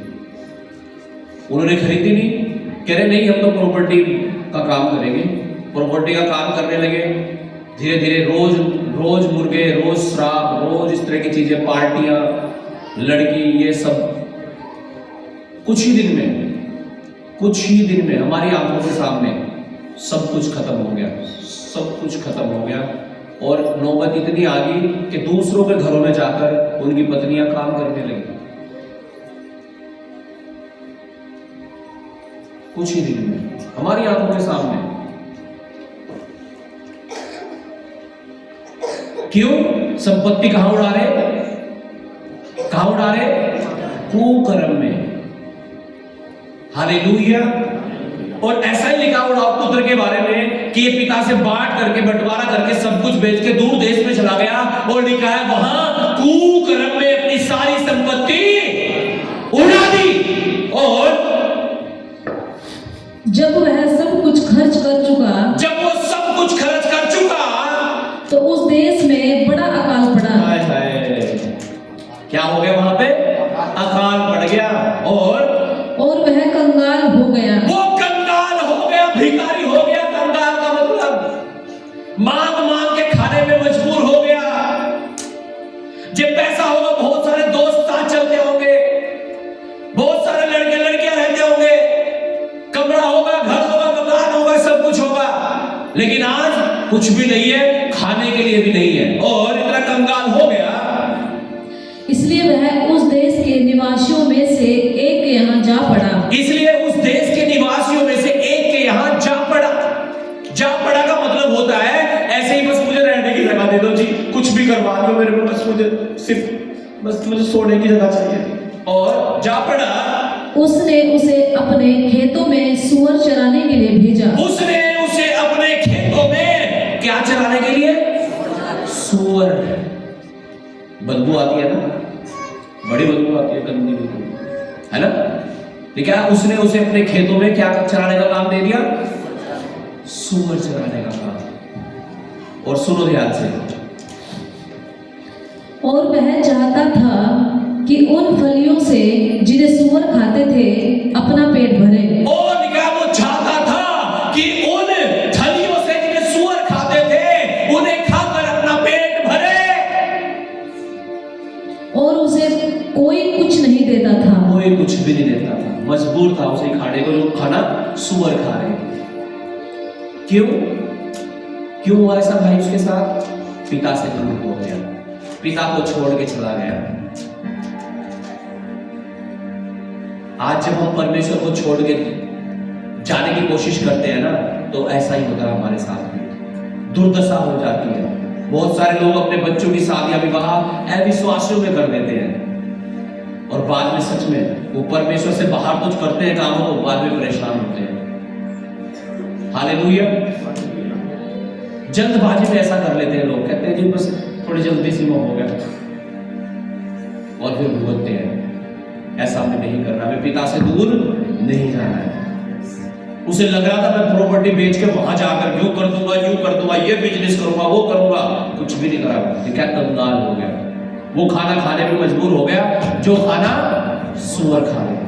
उन्होंने खरीदी नहीं, कह रहे नहीं हम तो प्रॉपर्टी का काम करेंगे। प्रॉपर्टी का काम करने लगे, धीरे धीरे रोज रोज मुर्गे, रोज शराब, रोज इस तरह की चीजें, पार्टियां, लड़की, ये सब। कुछ ही दिन में हमारी आंखों के सामने सब कुछ खत्म हो गया, सब कुछ खत्म हो गया। और नौबत इतनी आ गई कि दूसरों के घरों में जाकर उनकी पत्नियां काम करने लगी। कुछ ही दिन में हमारी आंखों के सामने। क्यों? संपत्ति कहां उड़ा रहे? कुकर्म में। हालेलुया। और ऐसा ही लिखा उड़ाव पुत्र के बारे में कि ये पिता से बांट करके, बंटवारा करके, सब कुछ बेच के दूर देश में चला गया, और लिखा है वहां कुकर्म में अपनी सारी संपत्ति उड़ा दी। और जब वह सब कुछ खर्च कर चुका, तो उस देश में बड़ा अकाल पड़ा। क्या हो गया वहां पे? अकाल पड़ गया। और वह कंगाल हो गया। वो कंगाल हो गया, भिखारी हो गया। कंगाल का मतलब मांग मांग के खाने में मजबूर हो गया। जब पैसा होगा बहुत सारे दोस्त साथ चलते होंगे, बहुत सारे लड़के लड़कियां रहते होंगे, कमरा होगा, घर होगा, मकान होगा, सब कुछ होगा। लेकिन आज कुछ भी नहीं है, खाने के लिए भी नहीं है, और इतना कंगाल हो गया। इसलिए वह उस देश के निवासियों में से एक के यहाँ जा पड़ा। जा पड़ा का मतलब होता है ऐसे ही बस मुझे रहने की जगह दे दो जी, कुछ भी करवा दो मेरे को, बस मुझे सोने की जगह चाहिए। और जा पड़ा। उसने उसे अपने खेतों में सूअर चराने के लिए भेजा। क्या चराने के लिए? सूअर। बदबू आती है ना, बड़ी बदबू आती है, गंदी बदबू, है ना। क्या उसने उसे अपने खेतों में क्या चराने का काम दे दिया? सूअर चराने का काम। और सुनो ध्यान से, और वह चाहता था कि उन फलियों से जिन्हें सूअर खाते थे अपना पेट भरे। और क्या वो चाहता था कि उन फलियों से जिन्हें सूअर खाते थे उन्हें खाकर अपना पेट भरे। और उसे कोई कुछ नहीं देता था। कोई कुछ भी नहीं देता था, मजबूर था उसे खाने को, जो खाना सूअर खा रहे। क्यों हुआ ऐसा भाई उसके साथ? पिता से दूर हो गया, पिता को छोड़ के चला गया। आज जब हम परमेश्वर को छोड़ के जाने की कोशिश करते हैं ना, तो ऐसा ही होता है हमारे साथ में, दुर्दशा हो जाती है। बहुत सारे लोग अपने बच्चों की शादियां विवाह अविश्वासियों में कर देते हैं, और बाद में सच में वो परमेश्वर से बाहर कुछ करते हैं कामों को, बाद में परेशान होते हैं। हालेलुया। जल्दबाजी में ऐसा कर लेते हैं लोग, कहते हैं जी बस थोड़ी जल्दी सी में हो गया, और फिर भुगतते हैं। ऐसा हमें नहीं करना, हमें पिता से दूर नहीं जाना है। उसे लग रहा था मैं प्रॉपर्टी बेच के वहां जाकर यूं कर दूंगा, ये बिजनेस करूंगा, वो करूंगा, कुछ भी नहीं करा। क्या कंगाल हो गया, वो खाना खाने में मजबूर हो गया जो खाना सूअर खा रहे।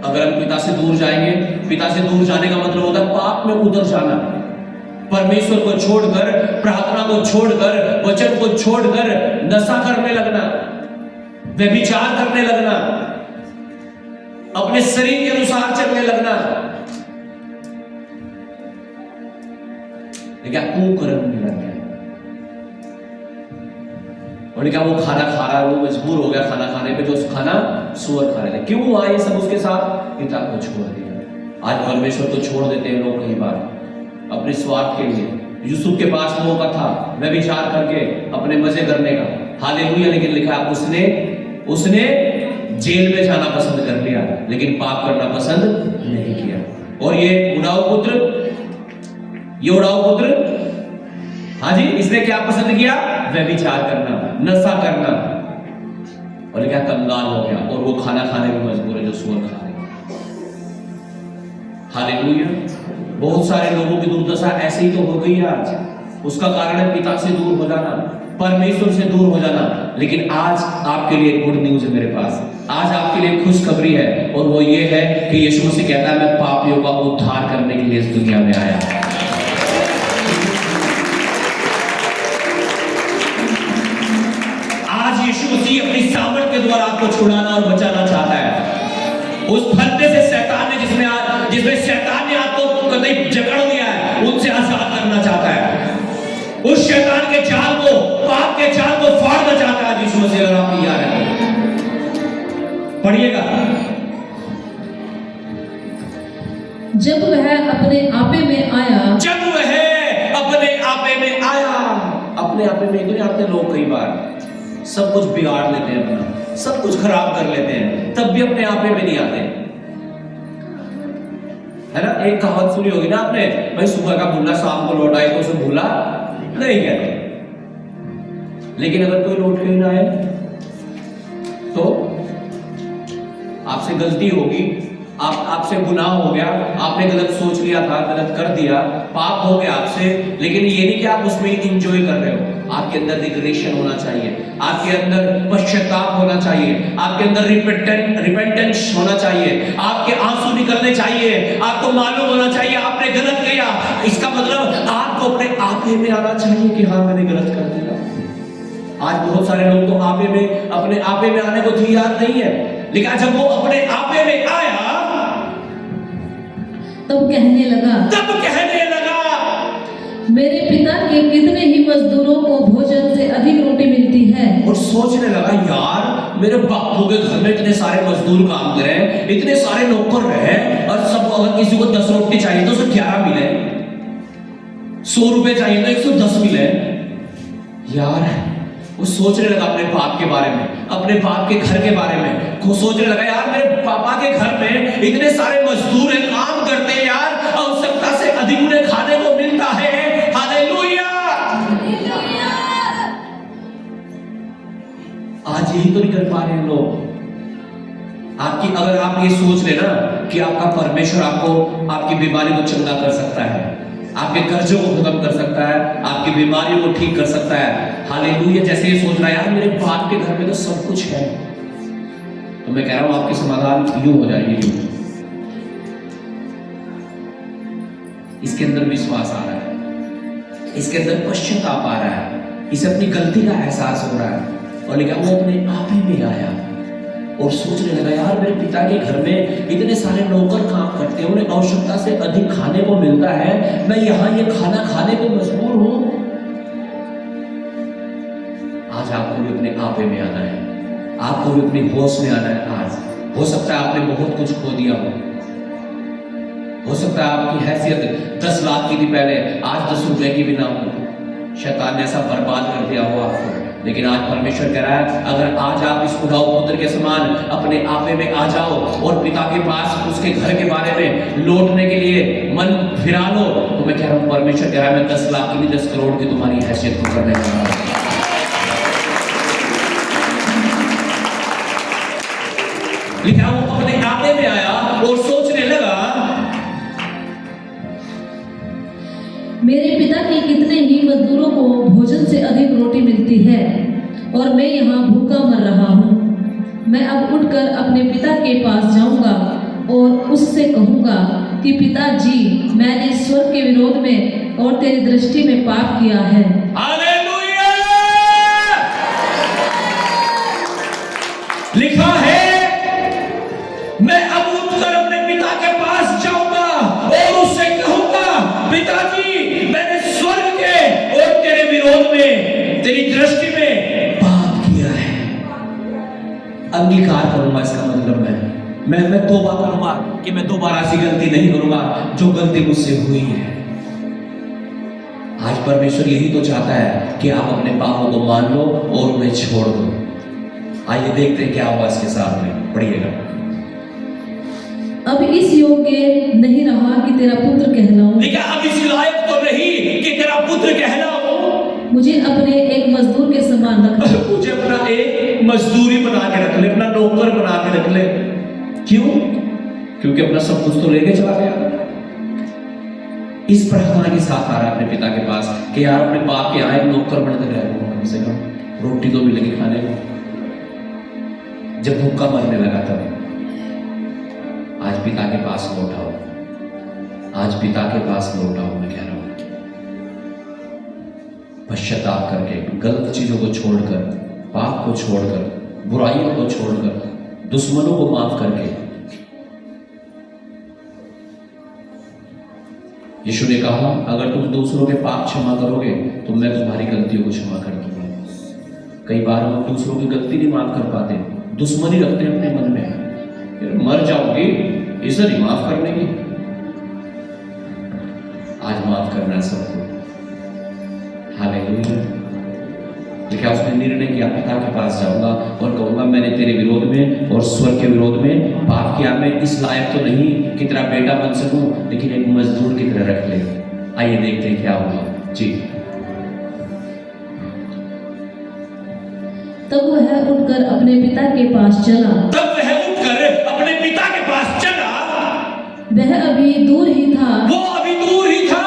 अगर हम पिता से दूर जाएंगे, पिता से दूर जाने का मतलब होता है पाप में उतर जाना, परमेश्वर को छोड़कर, प्रार्थना को छोड़कर, वचन को छोड़कर नशा करने लगना, व्यभिचार करने लगना, अपने शरीर के अनुसार चलने लगना। क्या कुकर्म में लग गया, और क्या वो खाना खा रहा है, वो मजबूर हो गया खाना खाने पे, जो खाना सूअर खा रहे थे। क्यों हुआ ये सब उसके साथ? पिता को छोड़ दिया। आज परमेश्वर को छोड़ देते हैं लोग कई बार अपने स्वार्थ के लिए। यूसुफ के पास मौका था व्यभिचार करके अपने मजे करने का, हालेलुया। लेकिन लिखा उसने जेल में जाना पसंद कर लिया, लेकिन पाप करना पसंद नहीं किया। और ये उड़ाऊ पुत्र, हाँ जी, इसने क्या पसंद किया? व्यभिचार करना, नशा करना, और क्या कंगाल हो गया, और वो खाना खाने में मजबूर है जो सूअर खा रहे। हालेलुया। बहुत सारे लोगों की दुर्दशा ऐसे ही तो हो गई है आज। उसका कारण है पिता से दूर हो जाना, परमेश्वर से दूर हो जाना। लेकिन आज आपके लिए गुड न्यूज है मेरे पास, आज आपके लिए खुशखबरी है, और वो ये है कि यीशु मसीह कहता है मैं पापियों का उद्धार करने के लिए इस दुनिया में आया। आज यीशु मसीह अपनी सामर्थ के द्वारा आपको छुड़ाना और बचाना चाहता है। उस फंदे से शैतान ने जिसमें शैतान ने आपको कतई जकड़ लिया है, उनसे आजाद करना चाहता है। उस शैतान के जाल को, पाप के जाल को फाड़ना चाहता है यीशु मसीह। अगर आप तैयार हैं पढ़िएगा। जब वह अपने आपे में आया, अपने आपे में इतने आते लोग कई बार सब कुछ बिगाड़ लेते हैं, अपना सब कुछ खराब कर लेते हैं, तब भी अपने आपे में नहीं आते, है ना। एक कहावत सुनी होगी ना आपने, भाई सुबह का भूला शाम को लौट आए तो उसे भूला नहीं कहते। लेकिन अगर कोई लौट के ना आए तो आपसे गलती होगी, आपसे गुनाह हो गया, आपने गलत सोच लिया था, गलत कर दिया, पाप हो गया आपसे। लेकिन ये नहीं कि आप उसमें एंजॉय कर रहे हो। आपके अंदर रिग्रेशन होना चाहिए, आपके अंदर पश्चाताप होना चाहिए, आपके अंदर रिपेंटेंस होना चाहिए, आपके आंसू निकलने चाहिए, आपको मालूम होना चाहिए आपने गलत किया। इसका मतलब आपको अपने आपे में आना चाहिए कि हाँ मैंने गलत कर दिया। आज बहुत सारे लोग तो अपने आपे में आने को तैयार नहीं है, लेकिन जब वो अपने आपे में आया तब कहने लगा, मेरे पिता के कितने ही मजदूरों को भोजन से अधिक रोटी मिलती है। और सोचने लगा, यार मेरे बापू के घर में इतने सारे मजदूर काम कर रहे हैं, इतने सारे नौकर रहे, और सब अगर किसी को 10 रोटी चाहिए तो उसे 11 मिले, 100 रुपए चाहिए तो 110 मिले। यार वो सोचने लगा अपने बाप के बारे में, अपने बाप के घर के बारे में। वो सोचने लगा, यार मेरे पापा के घर में इतने सारे मजदूर हैं, काम करते हैं, यार आवश्यकता से अधिक उन्हें खाने को मिलता है। हालेलुया। आज यही तो नहीं कर पा रहे हैं लोग। अगर आप ये सोच लेना कि आपका परमेश्वर आपकी बीमारी को चंगा कर सकता है, आपके कर्जों को खत्म कर सकता है, आपकी बीमारियों को ठीक कर सकता है, हालेलुया। जैसे ये सोच रहा है, यार मेरे बाप के घर में तो सब कुछ है, तो मैं कह रहा हूं आपके समाधान यूं हो जाएगी। इसके अंदर विश्वास आ रहा है, इसके अंदर पश्चाताप आ रहा है, इसे अपनी गलती का एहसास हो रहा है, और लेकिन वो अपने आप ही में आया और सोचने लगा, यार मेरे पिता के घर में इतने सारे नौकर काम करते हैं, उन्हें आवश्यकता से अधिक खाने को मिलता है, मैं यहाँ ये खाना खाने को मजबूर हूं। आज आपको भी अपने आपे में आना है, आपको भी अपनी होश में आना है। आज हो सकता है आपने बहुत कुछ खो दिया हो सकता है आपकी हैसियत 10 लाख की थी पहले, आज 10 रुपए की भी ना हो। शैतान ने ऐसा बर्बाद कर दिया हो आपको, लेकिन आज परमेश्वर कह रहा है, अगर आज आप इस उड़ाऊ पुत्र के समान अपने आपे में आ जाओ और पिता के पास उसके घर के बारे में लौटने के लिए मन फिरा लो, तो मैं कह रहा हूं परमेश्वर कह रहा है, मैं 10 लाख की नहीं 10 करोड़ की तुम्हारी हैसियत को करने जा रहा हूं। लिखा वो अपने आपे में आया और सोचने लगा, मेरे पिता के कितने ही मजदूरों को भोजन से अधिक रोटी मिलती है, और मैं यहाँ भूखा मर रहा हूँ। मैं अब उठकर अपने पिता के पास जाऊंगा और उससे कहूंगा कि पिताजी, मैंने स्वर्ग के विरोध में और तेरी दृष्टि में पाप किया है। हालेलुया। लिखा है, मैं अब उठकर अपने पिता के पास जाऊंगा और उससे कहूंगा, पिताजी मैंने स्वर्ग के और तेरे विरोध में, तेरी दृष्टि में पाप किया है। अंगीकार करूंगा, इसका मतलब मैं तौबा करूंगा कि मैं दोबारा ऐसी गलती नहीं करूंगा जो गलती मुझसे हुई है। आज परमेश्वर यही तो चाहता है कि आप अपने पापों को मान लो और उन्हें छोड़ दो। आइए देखते हैं क्या हुआ इसके साथ में, पढ़िएगा। अब इस योग्य नहीं रहा कि तेरा पुत्र कहलाऊं। ठीक है, अब इस लायक तो नहीं कि तेरा पुत्र कहलाऊं। मुझे अपने एक मजदूर के समान रख ले। मुझे अपना एक मजदूरी बना के रख ले, अपना नौकर बना के रख ले। क्यों? क्योंकि अपना सब कुछ तो लेके चला गया। इस प्रार्थना के साथ आ रहा है अपने पिता के पास कि यार अपने बाप के यहाँ एक नौकर बनकर रह, कम से कम रोटी तो मिलेगी खाने को। जब भूखा मरने लगा तब आज पिता के पास लौट आओ, आज पिता के पास लौट आओ। मैं कह रहा हूं पश्चाताप करके, गलत चीजों को छोड़कर, पाप को छोड़कर, बुराइयों को छोड़कर, दुश्मनों को माफ करके। यीशु ने कहा अगर तुम दूसरों के पाप क्षमा करोगे तो मैं तुम्हारी गलतियों को क्षमा कर दूंगा। कई बार हम दूसरों की गलती नहीं माफ कर पाते, दुश्मनी रखते हैं अपने मन में, फिर मर जाओगे इसे नहीं माफ करने की। आज माफ करना है सबको। हालेलुया। लेकिन उसने निर्णय किया पिता के पास जाऊंगा और कहूंगा मैंने तेरे विरोध में और स्वर्ग के विरोध में पाप किया। मैं इस लायक तो नहीं कि तेरा बेटा बन सकूं, लेकिन एक मजदूर की तरह रख ले। आइए देखते हैं क्या होगा जी। तब वह उठकर अपने पिता के पास चला। वह अभी दूर ही था। वो अभी दूर ही था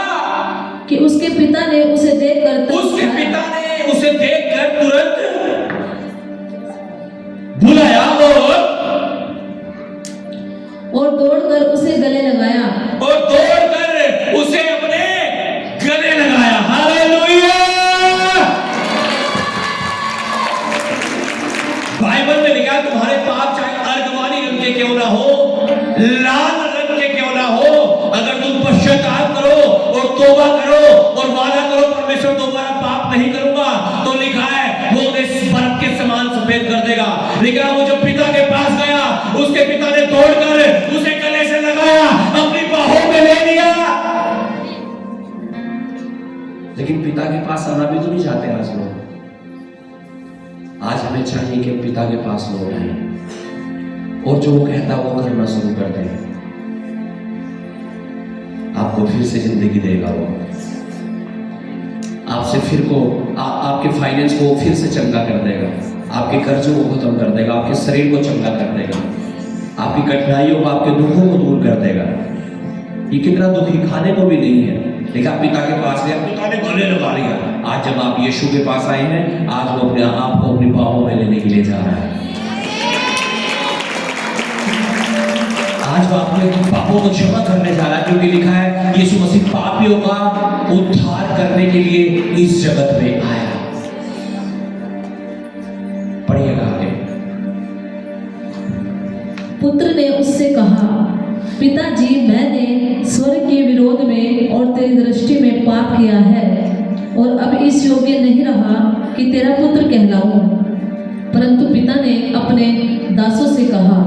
कि उसके पिता ने उसे देखकर तुरंत बुलाया और दौड़कर उसे गले लगाया। अपने गले लगाया। हालेलुया। बाइबल में लिखा तुम्हारे पाप चाहे अर्गवानी रंग के क्यों ना हो, लाल रंग के क्यों ना हो, अगर तुम पश्चाताप करो और तौबा करो और वादा करो परमेश्वर दोबारा पाप नहीं करूंगा, तो लिखा है वो उन्हें बर्फ के समान सफेद कर देगा। लिखा वो जब पिता के पास गया, उसके पिता ने दौड़कर उसे गले से लगाया, अपनी बाहों में ले लिया। लेकिन पिता के पास आना भी तो नहीं चाहते आज लोग। आज हमें चाहिए कि पिता के पास लोग आए और जो वो कहता वो करना शुरू कर दें। आपको फिर से जिंदगी देगा वो, आपसे फिर को आपके फाइनेंस को फिर से चंगा कर देगा, आपके कर्जों को खत्म कर देगा, आपके शरीर को चंगा कर देगा, आपकी कठिनाइयों को, आपके दुखों को दूर कर देगा। ये कितना दुखी खाने को भी नहीं है, लेकिन आप पिता के पास गए, पिता ने गले लगा लिया। आज जब आप यीशु के पास आए हैं, आज वो अपने आप को अपनी बाहों में लेने के लिए जा रहा है। आज वो अपने पापों को क्षमा करने जा रहा है, क्योंकि लिखा है यीशु मसीह पापियों का उद्धार करने के लिए इस जगत में आया। पढ़िएगा आगे। पुत्र ने उससे कहा पिताजी मैंने स्वर्ग के विरोध में और तेरी दृष्टि में पाप किया है और अब इस योग्य नहीं रहा कि तेरा पुत्र कहलाऊं। परंतु पिता ने अपने दासों से कहा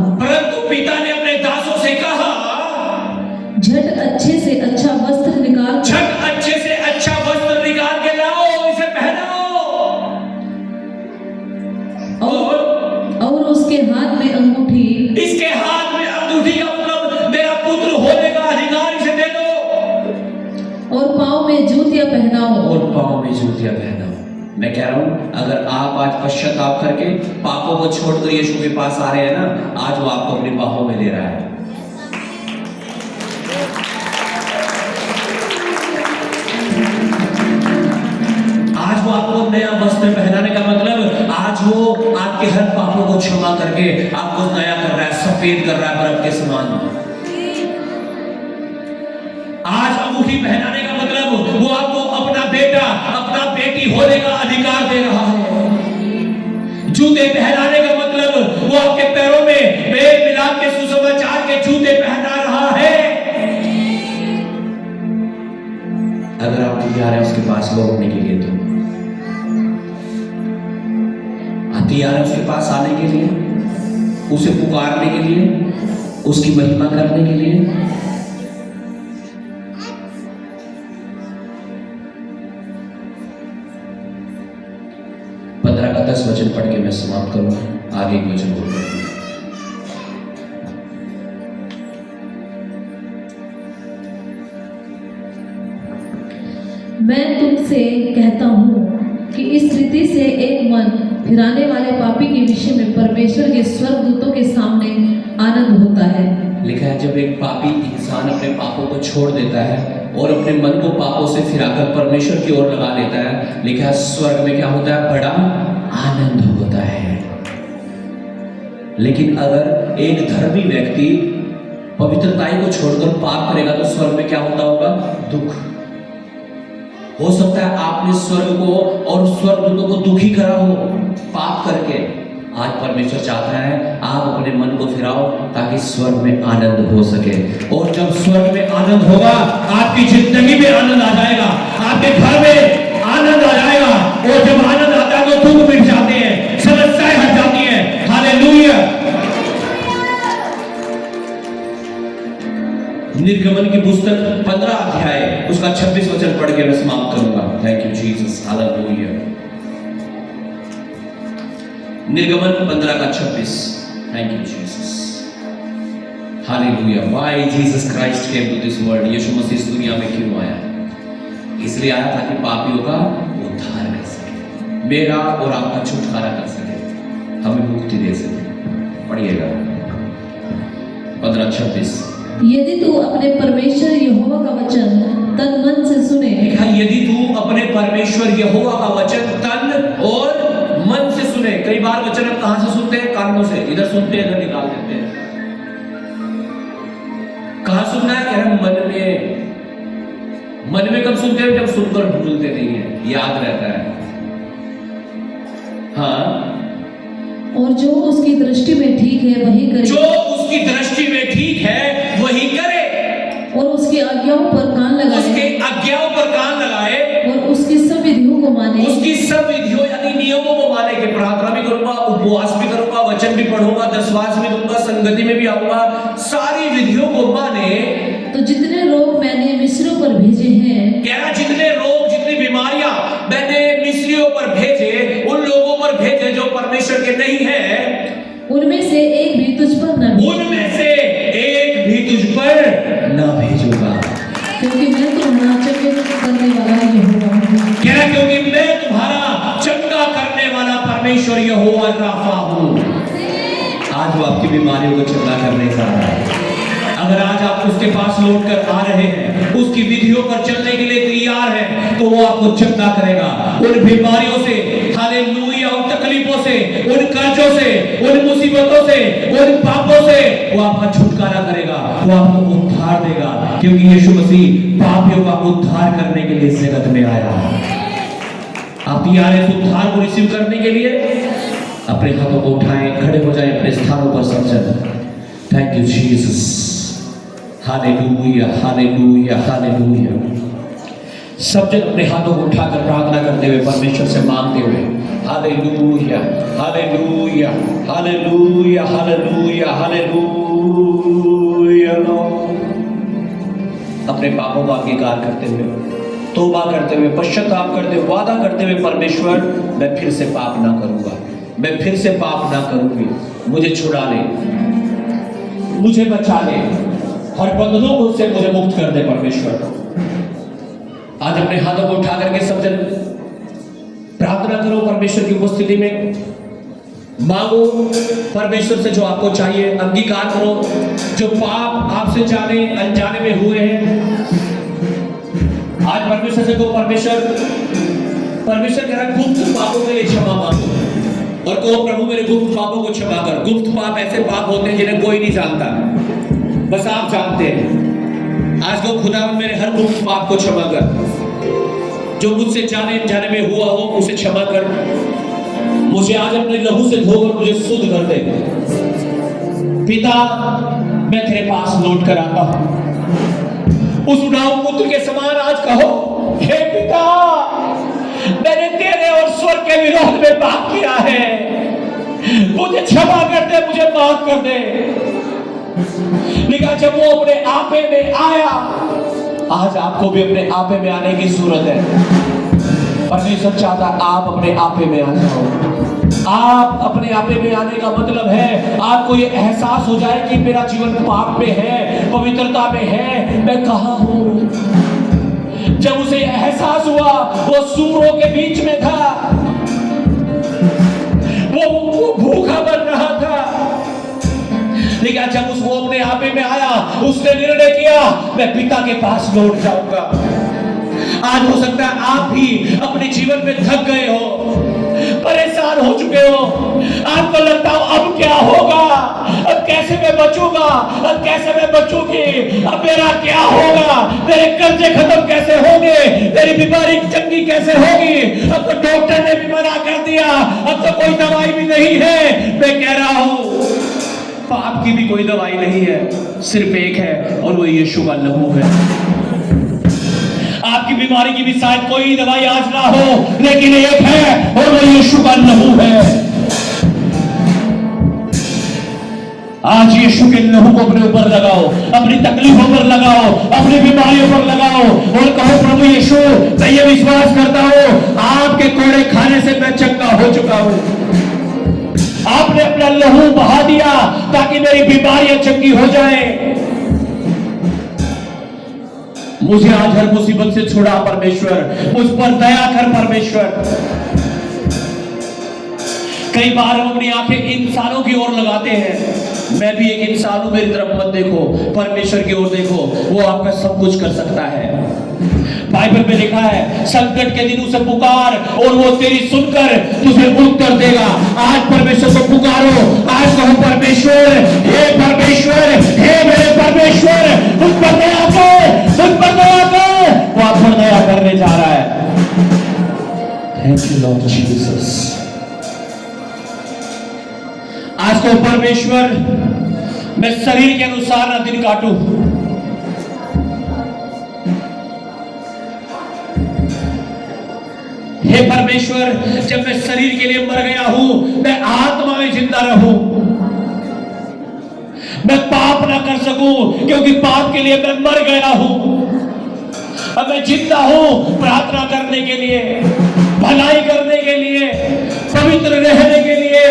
झट अच्छे से अच्छा वस्त्र निकाल के लाओ, इसे पहनाओ और उसके हाथ में अंगूठी, इसके हाथ में अंगूठी का मतलब मेरा पुत्र होने का अधिकार इसे दे दो, और पाँव में जूतियां पहनाओ। मैं कह रहा हूं अगर आप आज पश्चाताप करके पापों को छोड़कर यीशु के पास आ रहे हैं ना, आज वो आपको अपनी बाहों में ले रहा है। आज वो आपको नया वस्त्र पहनाने का मतलब आज वो आपके हर पापों को क्षमा करके आपको नया कर रहा है, सफेद कर रहा है बर्फ के समान। आज अंगूठी पहनाने का मतलब वो आपको अपना बेटा, अपना बेटी होने का अधिकार दे रहा है। जूते पहनाने का मतलब वो आपके पैरों में मेल मिलाप के सुसमाचार के जूते पहना रहा है। अगर आप तैयार हैं उसके पास लौटने के लिए, तो आप तैयार हैं उसके पास आने के लिए, उसे पुकारने के लिए, उसकी महिमा करने के लिए। 15 का 10 वचन पढ़ के मैं समाप्त करूंगा। आगे एक वचन बोलूंगा। मैं तुमसे कहता हूँ कि इस रीति से एक मन फिराने वाले पापी के विषय में परमेश्वर के स्वर्गदूतों के सामने आनंद होता है। लिखा है जब एक पापी इंसान अपने पापों को छोड़ देता है और अपने मन को पापों से फिराकर परमेश्वर की ओर लगा लेता है, लिखा है स्वर्ग में क्या होता है? बड़ा आनंद होता है। लेकिन अगर एक धर्मी व्यक्ति पवित्रताई को छोड़कर पाप करेगा तो स्वर्ग में क्या होता होगा? दुख। हो सकता है आपने स्वर्ग को और स्वर्गदूतों को दुखी करा हो पाप करके। आज परमेश्वर चाहता है आप अपने मन को फिराओ ताकि स्वर्ग में आनंद हो सके। और जब स्वर्ग में आनंद होगा, आपकी जिंदगी में आनंद आ जाएगा, आपके घर में आनंद आ जाएगा। और जब आनंद आता है तो दुख मिट जाते हैं, समस्याएं हट जाती हैं। हालेलुया। निर्गमन की पुस्तक 15 अध्याय उसका 26 वचन पढ़ के मैं समाप्त करूंगा। Thank you Jesus. हालेलुया। निर्गमन 15 का 26। Thank you Jesus. Hallelujah. Why Jesus Christ came to this world? यीशु मसीह इस दुनिया में क्यों आया? इसलिए आया ताकि पापियों का उद्धार कर सके, मेरा और आपका छुटकारा कर सके, हमें मुक्ति दे सके। पढ़िएगा 15:26। यदि तू अपने परमेश्वर यहोवा का वचन तन मन से सुने, यदि तू अपने परमेश्वर यहोवा का वचन तन और मन से सुने। कई बार वचन हम कहां से सुनते हैं? कानों से। इधर सुनते हैं, इधर निकाल देते हैं। कहां सुनना है? कह रहे मन में। मन में कब सुनते हैं? जब सुनकर भूलते नहीं है, याद रहता है। हाँ। और जो उसकी दृष्टि में ठीक है वही करे। जो उसकी दृष्टि में ठीक है वही करे। और उसकी आज्ञाओं पर कान लगाए। उसके आज्ञाओं पर कान लगाए। और उसकी सब विधियों को माने। उसकी सब विधियों यानी नियमों को माने। के प्रार्थना भी करूंगा, उपवास भी करूंगा, वचन भी पढ़ूंगा, दशवास भी दूंगा, संगति में भी आऊंगा, सारी विधियों को माने। तो जितने रोग मैंने मिस्रियों पर भेजे हैं, कह रहा जितने रोग, जितनी बीमारियां मैंने मिस्रियों पर भेजे, उन लोगों पर भेजे जो परमेश्वर के नहीं है, उनमें से एक भी तुझ पर न भेजूंगा। उनमें से एक भी तुझ पर न भेजूंगा। क्योंकि मैं तुम्हारा चंगा करने वाला यहोवा हूँ। कह रहा क्योंकि मैं तुम्हारा चंगा करने वाला परमेश्वर यहोवा राफा हूँ। आज वो आपकी बीमारियों को चंगा करने जा रहा है। अगर आज आप उसके पास लौट कर आ रहे हैं, उसकी विधियों पर चलने के लिए तैयार हैं, तो वो आपको चंगा करेगा उन बीमारियों से, हालेलुया, उन तकलीफों से, उन कर्जों से, उन मुसीबतों से, उन पापों से वो आपका छुटकारा करेगा, वो आपको उद्धार देगा। क्योंकि यीशु मसीह पापियों का उद्धार करने के लिए इस जगत में आया। आप तैयार हैं इस उद्धार को रिसीव करने के लिए? अपने हाथों को उठाएं, खड़े हो जाएं अपने स्थानों पर सब जन। Thank you Jesus. Hallelujah, hallelujah, hallelujah. सब जन अपने हाथों को उठाकर प्रार्थना करते हुए, परमेश्वर से मांगते हुए, hallelujah, hallelujah, hallelujah, hallelujah, hallelujah. अपने पापों का अंगीकार करते हुए, तौबा करते हुए, पश्चाताप करते हुए, वादा करते हुए, परमेश्वर मैं फिर से पाप ना करूंगा, मैं फिर से पाप ना करूंगी, मुझे छुड़ा ले, मुझे बचा ले, हर बंधनों से मुझे मुक्त कर दे परमेश्वर। आज अपने हाथों को उठा करके सब जन प्रार्थना करो परमेश्वर की उपस्थिति में। मांगो परमेश्वर से जो आपको चाहिए, अंगीकार करो जो पाप आपसे जाने अनजाने में हुए हैं। आज परमेश्वर से को परमेश्वर कह रहा गुप्त पापों के लिए क्षमा मांगो और कहो प्रभु मेरे गुप्त पापों को क्षमा कर। गुप्त पाप ऐसे पाप होते हैं जिन्हें कोई नहीं जानता, बस आप जानते हैं। आज को खुदा मेरे हर गुप्त पाप को क्षमा कर, जो मुझसे जाने अनजाने में हुआ हो उसे क्षमा कर। मुझे आज अपने लहू से धोकर मुझे शुद्ध कर दे। पिता मैं तेरे पास लौट कर आता हूं। उस उड़ाऊ पुत्र के समान आज कहो, हे पिता मैंने तेरे और स्वर्ग के विरोध में पाप किया है, मुझे क्षमा कर दे, मुझे माफ कर दे। लेकिन जब वो अपने आपे में आया, आज आपको भी अपने आपे में आने की जरूरत है। परमेश्वर चाहता आप अपने आपे में आ जाओ। आप अपने आपे में आने का मतलब है आपको ये एहसास हो जाए कि मेरा जीवन पाप में है, पवित्रता में है, मैं कहाँ हूँ। जब उसे एहसास हुआ वो सूरों के बीच में था, वो भूखा बन रहा था, लेकिन जब वो अपने आपे में आया उसने निर्णय किया मैं पिता के पास लौट जाऊंगा। आज हो सकता है आप भी अपने जीवन में थक गए हो, परेशान हो चुके हो, आपको लगता हो अब क्या होगा, अब कैसे मैं बचूंगा, अब कैसे मैं बचूंगी, अब मेरा क्या होगा, मेरे कर्जे खत्म कैसे होंगे, मेरी बीमारी चंगी कैसे होगी, अब तो डॉक्टर ने भी मना कर दिया, अब तो कोई दवाई भी नहीं है। मैं कह रहा हूं पाप की भी कोई दवाई नहीं है, सिर्फ एक है और वो यीशु का लहू है। आपकी बीमारी की भी शायद कोई दवाई आज ना हो, लेकिन एक है और वो यीशु का लहू है। आज यीशु के लहू को अपने ऊपर लगाओ, अपनी तकलीफों पर लगाओ, अपनी बीमारियों पर लगाओ और कहो प्रभु यीशु मैं ये विश्वास करता हूं आपके कोड़े खाने से मैं चंगा हो चुका हूं। आपने अपना लहू बहा दिया ताकि मेरी बीमारियां चंगी हो जाए। मुझे आज हर मुसीबत से छुड़ा परमेश्वर, मुझ पर दया कर परमेश्वर। कई बार हम अपनी आंखें इंसानों की ओर लगाते हैं, मैं भी एक इंसान हूं, मेरी तरफ मत देखो, परमेश्वर की ओर देखो, वो आपका सब कुछ कर सकता है। बाइबल में लिखा है संकट के दिन उसे पुकार और वो तेरी सुनकर तुझे उत्तर देगा। आज परमेश्वर को पुकारो, आज कहो परमेश्वर, हे परमेश्वर, हे मेरे परमेश्वर, मुझ पर दया कर, मुझ पर दया कर। वो आप पर दया करने जा रहा है। Thank you Lord Jesus. आज को परमेश्वर मैं शरीर के अनुसार ना दिन काटूं, हे परमेश्वर जब मैं शरीर के लिए मर गया हूं मैं आत्मा में जिंदा रहूं, मैं पाप ना कर सकूं क्योंकि पाप के लिए मैं मर गया हूं। अब मैं जिंदा हूं प्रार्थना करने के लिए, भलाई करने के लिए, पवित्र रहने के लिए,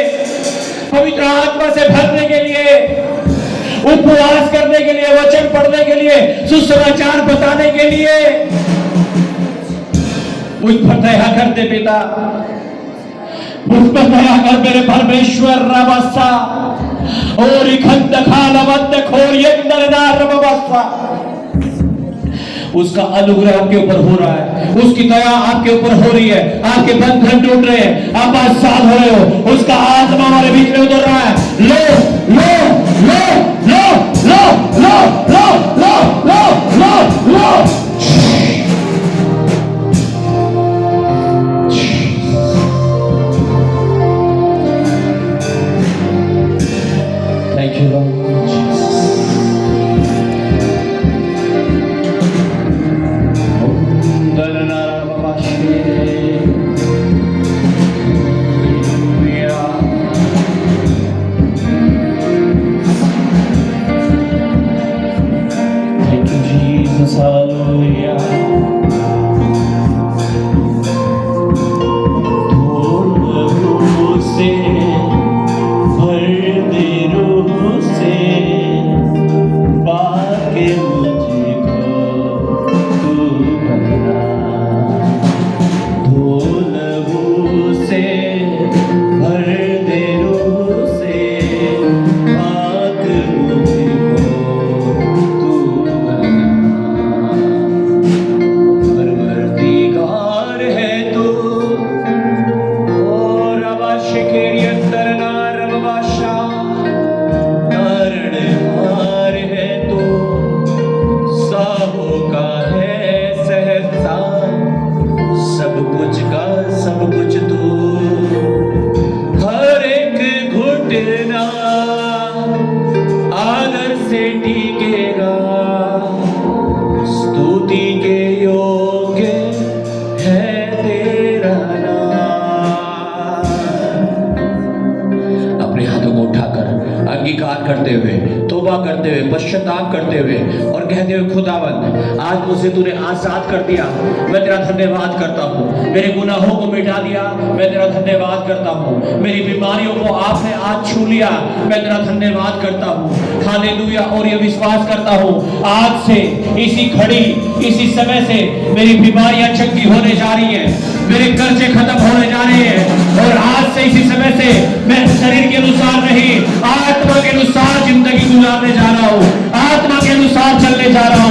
पवित्र आत्मा से भरने के लिए, उपवास करने के लिए, वचन पढ़ने के लिए, सुसमाचार बताने के लिए। मुझ पर दया कर दे पिता, मुझ पर दया कर मेरे परमेश्वर। रबसा और खंड खालवंत खोरियंदर ना रबसा। उसका अनुग्रह आपके ऊपर हो रहा है, उसकी दया आपके ऊपर हो रही है, आपके बंधन टूट रहे हैं, आप आजाद हो रहे हो, उसका आत्मा हमारे बीच में उतर रहा है। लो लो लो लो लो लो लो लो लो लो लो। Thank you Lord Jesus. अंगीकार करते हुए, तौबा करते हुए, पश्चाताप करते हुए और कहते हुए खुदावंद आज मुझे तूने आजाद कर दिया, मैं तेरा धन्यवाद करता हूँ। मेरे गुनाहों को मिटा दिया, मैं तेरा धन्यवाद करता हूँ। मेरी बीमारियों को आपने आज छू लिया, मैं तेरा धन्यवाद करता हूँ। हालेलुया। और ये विश्वास करता हूँ आज से इसी घड़ी इसी समय से मेरी बीमारियां चंगी होने जा रही है, मेरे कर्जे खत्म होने जा रहे हैं। और आज से इसी समय से मैं शरीर के अनुसार नहीं, आत्मा के अनुसार जिंदगी गुजारने जा रहा हूँ, आत्मा के अनुसार चलने जा रहा